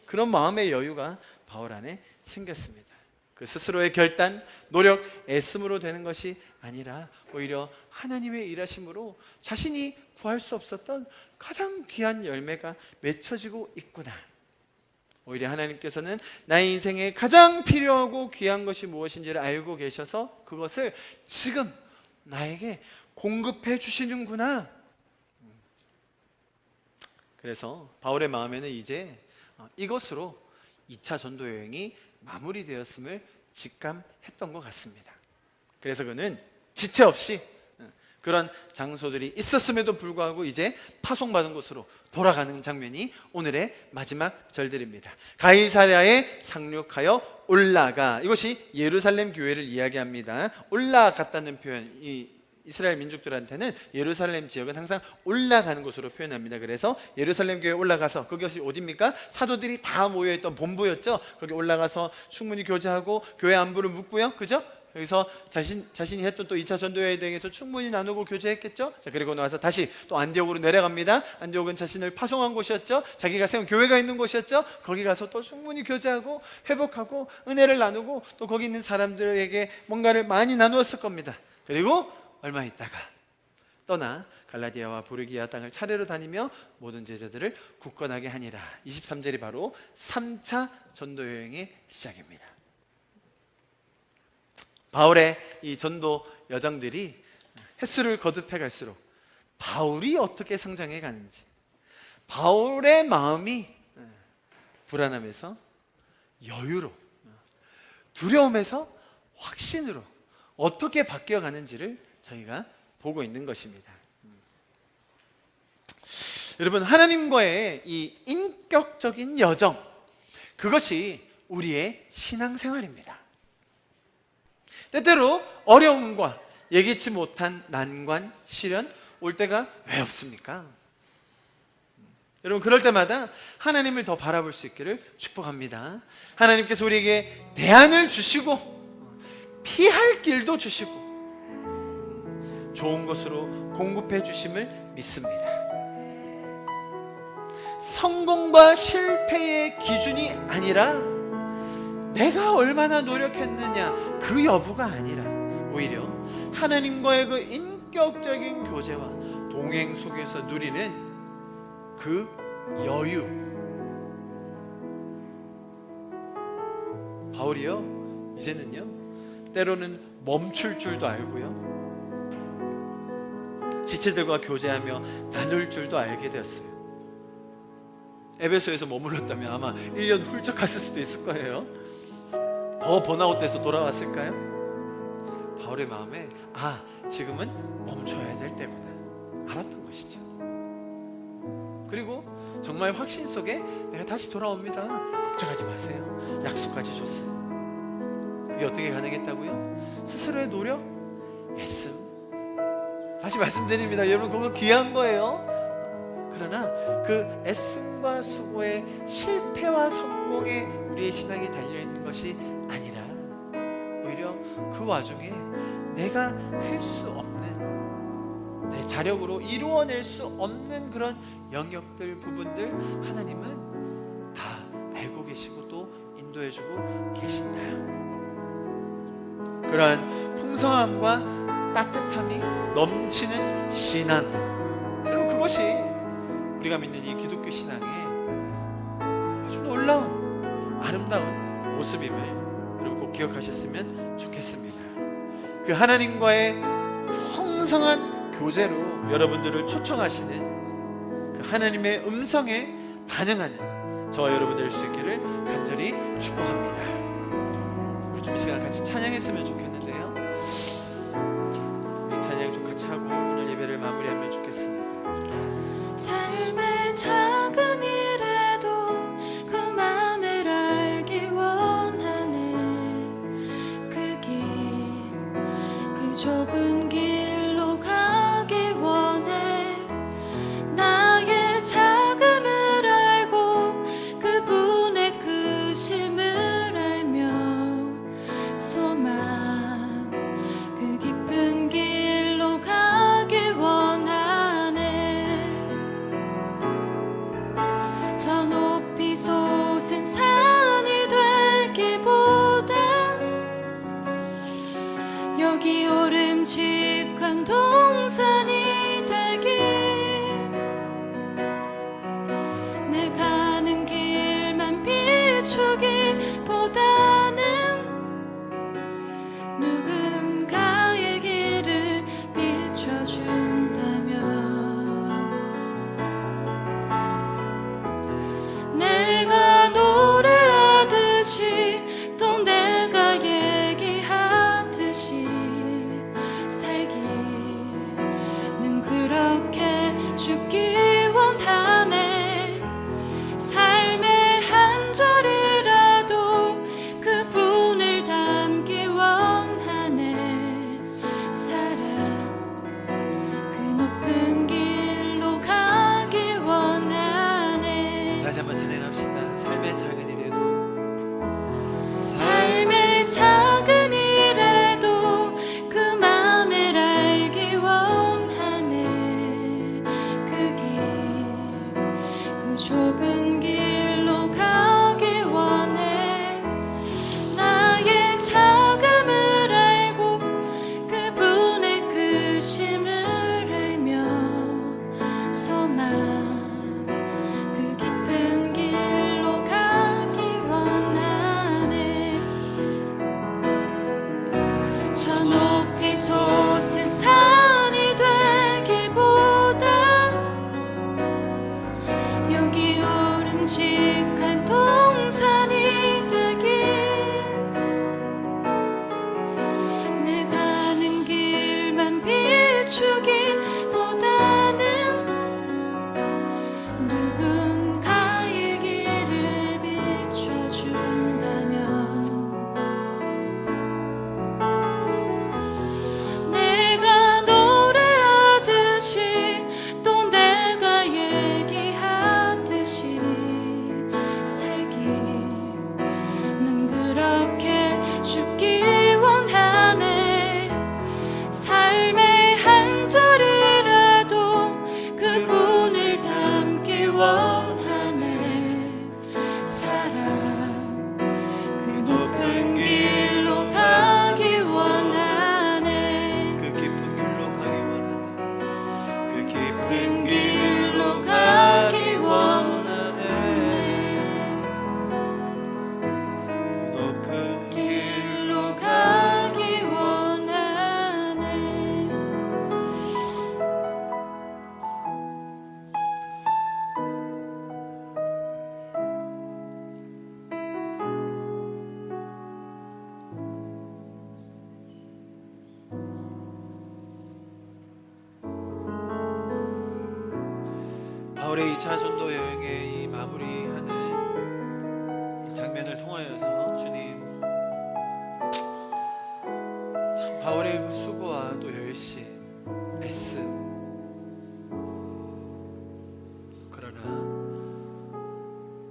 그런 마음의 여유가 바울 안에 생겼습니다. 그 스스로의 결단, 노력, 애씀으로 되는 것이 아니라 오히려 하나님의 일하심으로 자신이 구할 수 없었던 가장 귀한 열매가 맺혀지고 있구나. 오히려 하나님께서는 나의 인생에 가장 필요하고 귀한 것이 무엇인지를 알고 계셔서 그것을 지금 나에게 공급해 주시는구나. 그래서 바울의 마음에는 이제 이것으로 2차 전도 여행이 마무리되었음을 직감했던 것 같습니다. 그래서 그는 지체 없이 그런 장소들이 있었음에도 불구하고 이제 파송받은 곳으로 돌아가는 장면이 오늘의 마지막 절들입니다. 가이사랴에 상륙하여 올라가. 이것이 예루살렘 교회를 이야기합니다. 올라갔다는 표현, 이 이스라엘 민족들한테는 예루살렘 지역은 항상 올라가는 곳으로 표현합니다. 그래서 예루살렘 교회에 올라가서, 그것이 어디입니까? 사도들이 다 모여있던 본부였죠. 거기 올라가서 충분히 교제하고 교회 안부를 묻고요, 그죠? 여기서 자신이 했던 또 2차 전도회에 대해서 충분히 나누고 교제했겠죠. 자, 그리고 나와서 다시 또 안디옥으로 내려갑니다. 안디옥은 자신을 파송한 곳이었죠. 자기가 세운 교회가 있는 곳이었죠. 거기 가서 또 충분히 교제하고 회복하고 은혜를 나누고 또 거기 있는 사람들에게 뭔가를 많이 나누었을 겁니다. 그리고 얼마 있다가 떠나 갈라디아와 부르기아 땅을 차례로 다니며 모든 제자들을 굳건하게 하니라. 23절이 바로 3차 전도 여행의 시작입니다. 바울의 이 전도 여정들이 횟수를 거듭해 갈수록 바울이 어떻게 성장해 가는지, 바울의 마음이 불안함에서 여유로, 두려움에서 확신으로 어떻게 바뀌어 가는지를 저희가 보고 있는 것입니다. 여러분, 하나님과의 이 인격적인 여정, 그것이 우리의 신앙생활입니다. 때때로 어려움과 예기치 못한 난관, 시련 올 때가 왜 없습니까? 여러분, 그럴 때마다 하나님을 더 바라볼 수 있기를 축복합니다. 하나님께서 우리에게 대안을 주시고 피할 길도 주시고 좋은 것으로 공급해 주심을 믿습니다. 성공과 실패의 기준이 아니라 내가 얼마나 노력했느냐, 그 여부가 아니라 오히려 하나님과의 그 인격적인 교제와 동행 속에서 누리는 그 여유. 바울이요, 이제는요, 때로는 멈출 줄도 알고요, 지체들과 교제하며 나눌 줄도 알게 되었어요. 에베소에서 머물렀다면 아마 1년 훌쩍 갔을 수도 있을 거예요. 더 번아웃돼서 돌아왔을까요? 바울의 마음에 지금은 멈춰야 될 때구나 알았던 것이죠. 그리고 정말 확신 속에 내가 다시 돌아옵니다, 걱정하지 마세요, 약속까지 줬어요. 그게 어떻게 가능했다고요? 스스로의 노력, 애씀. 다시 말씀드립니다, 여러분, 그거 귀한 거예요. 그러나 그 애씀과 수고의 실패와 성공에 우리의 신앙이 달려있는 것이 아니라 오히려 그 와중에 내가 할 수 없는, 내 자력으로 이루어낼 수 없는 그런 영역들, 부분들 하나님은 다 알고 계시고 또 인도해주고 계신다. 그러한 풍성함과 따뜻함이 넘치는 신앙. 여러분, 그것이 우리가 믿는 이 기독교 신앙의 아주 놀라운 아름다운 모습임을 여러분 꼭 기억하셨으면 좋겠습니다. 그 하나님과의 풍성한 교제로 여러분들을 초청하시는 그 하나님의 음성에 반응하는 저와 여러분 될 수 있기를 간절히 축복합니다. 우리 좀 이 시간 같이 찬양했으면 좋겠는데요, 이 찬양 좀 같이 하고 오늘 예배를 마무리하면 좋겠습니다. 삶의 작은 일에도 그 맘을 알기 원하네. 그 길, 그 좁은 길로 가기 원해. 나의 작음을 알고 그분의 크심을 알며 소망, 그 깊은 길로 가기 원하네. 저 높이 솟은 산이 되기보다 여기 오름직한 동산이 되길. 내 가는 길만 비추기보다는 누군가의 길을 비춰준다면 내가 노래하듯이 또 내가 얘기하듯이 살기는 그렇게 죽기 원하네. 삶의 한 절이라도 그분을 담기 원하네. 사랑, 그 높은 길로 가기 원하네. 다시 한번 찬양합시다. 삶의 작은 일에도, 삶의 작은 일에도 그 맘을 알기 원하네. 그 길, 그 좁은 길로 가기 원해. 나의 작음을 알고 그분의 크심을 알며 소망, 그 깊은 길로 가기 원하네. 저 높이 솟은 산이 되기보다 여기 오름직한 동산이 되길. 내 가는 길만 비추기보다는 누군가의 길을 비춰준다면 내가 노래하듯이 또 내가 얘기하듯이 살기는 그렇게 죽기 원하네. 삶의 한 절이라도 그분을 담기 원하네. 사랑, 그 높은 길로 가기 원하네. 그 깊은 길로 가기 원하네. 그 깊은 길로 가기 원하네. 그 높은 길로 가기 원하네. 바울의 2차 전도 여행의 이 마무리하는 이 장면을 통하여서 주님, 참 바울의 그 수고와 또 열심, 애씀, 그러나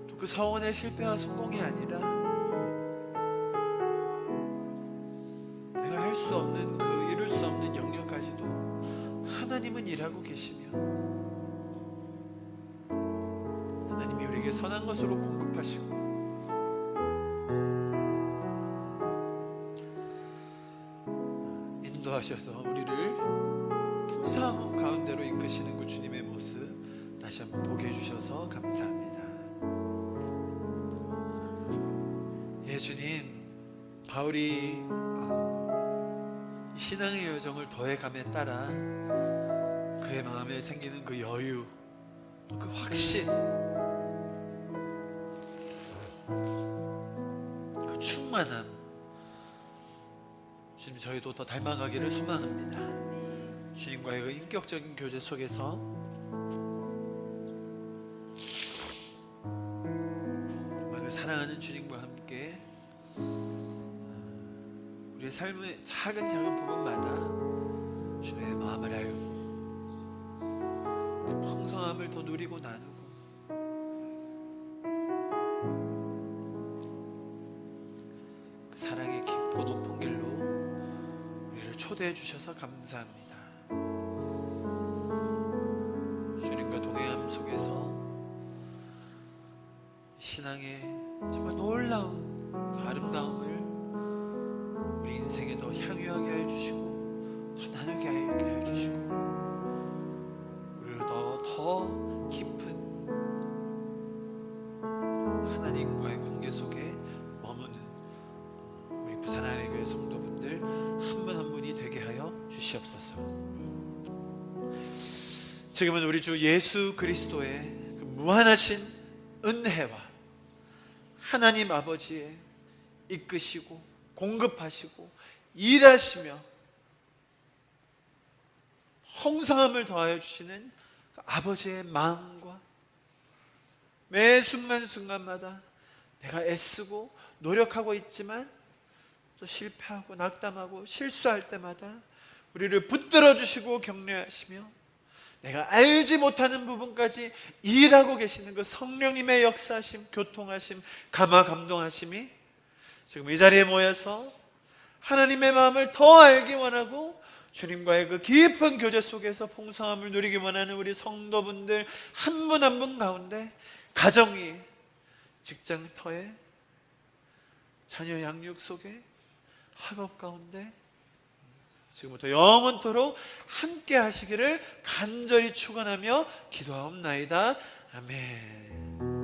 또 그 서원의 실패와 성공이 아니라 내가 할 수 없는 그 이룰 수 없는 영역까지도 하나님은 일하고 계시며 하나님이 우리에게 선한 것으로 공급하시고 인도하셔서 우리를 풍성함 가운데로 이끄시는 그 주님의 모습 다시 한번 보게 해주셔서 감사합니다. 예, 주님, 바울이 이 신앙의 여정을 더해감에 따라 그의 마음에 생기는 그 여유, 그 확신, 그 충만함, 주님, 저희도 더 닮아가기를 소망합니다. 주님과의 그 인격적인 교제 속에서 정말 그 사랑하는 주님과 함께 우리의 삶의 작은 부분마다 주님의 마음을 알고 그 풍성함을 더 누리고 나누고 그 사랑의 깊고 높은 길로 우리를 초대해 주셔서 감사합니다. 주님과 동행함 속에서 신앙의 정말 놀라운 그 아름다움을 우리 인생에 더 향유하게 해주시고 더 나누게 해주시고 우리를 더 깊은 하나님과의 관계 속에 머무는 우리 부산 하나님의 교회 성도분들 한 분 한 분이 되게 하여 주시옵소서. 지금은 우리 주 예수 그리스도의 그 무한하신 은혜와 하나님 아버지의 이끄시고 공급하시고 일하시며 홍성함을 더하여 주시는 그 아버지의 마음과 매 순간순간마다 내가 애쓰고 노력하고 있지만 또 실패하고 낙담하고 실수할 때마다 우리를 붙들어 주시고 격려하시며 내가 알지 못하는 부분까지 일하고 계시는 그 성령님의 역사하심, 교통하심, 감화 감동하심이 지금 이 자리에 모여서 하나님의 마음을 더 알기 원하고 주님과의 그 깊은 교제 속에서 풍성함을 누리기 원하는 우리 성도분들 한 분 한 분 가운데 가정 위에, 직장터에, 자녀 양육 속에, 학업 가운데 지금부터 영원토록 함께 하시기를 간절히 축원하며 기도하옵나이다. 아멘.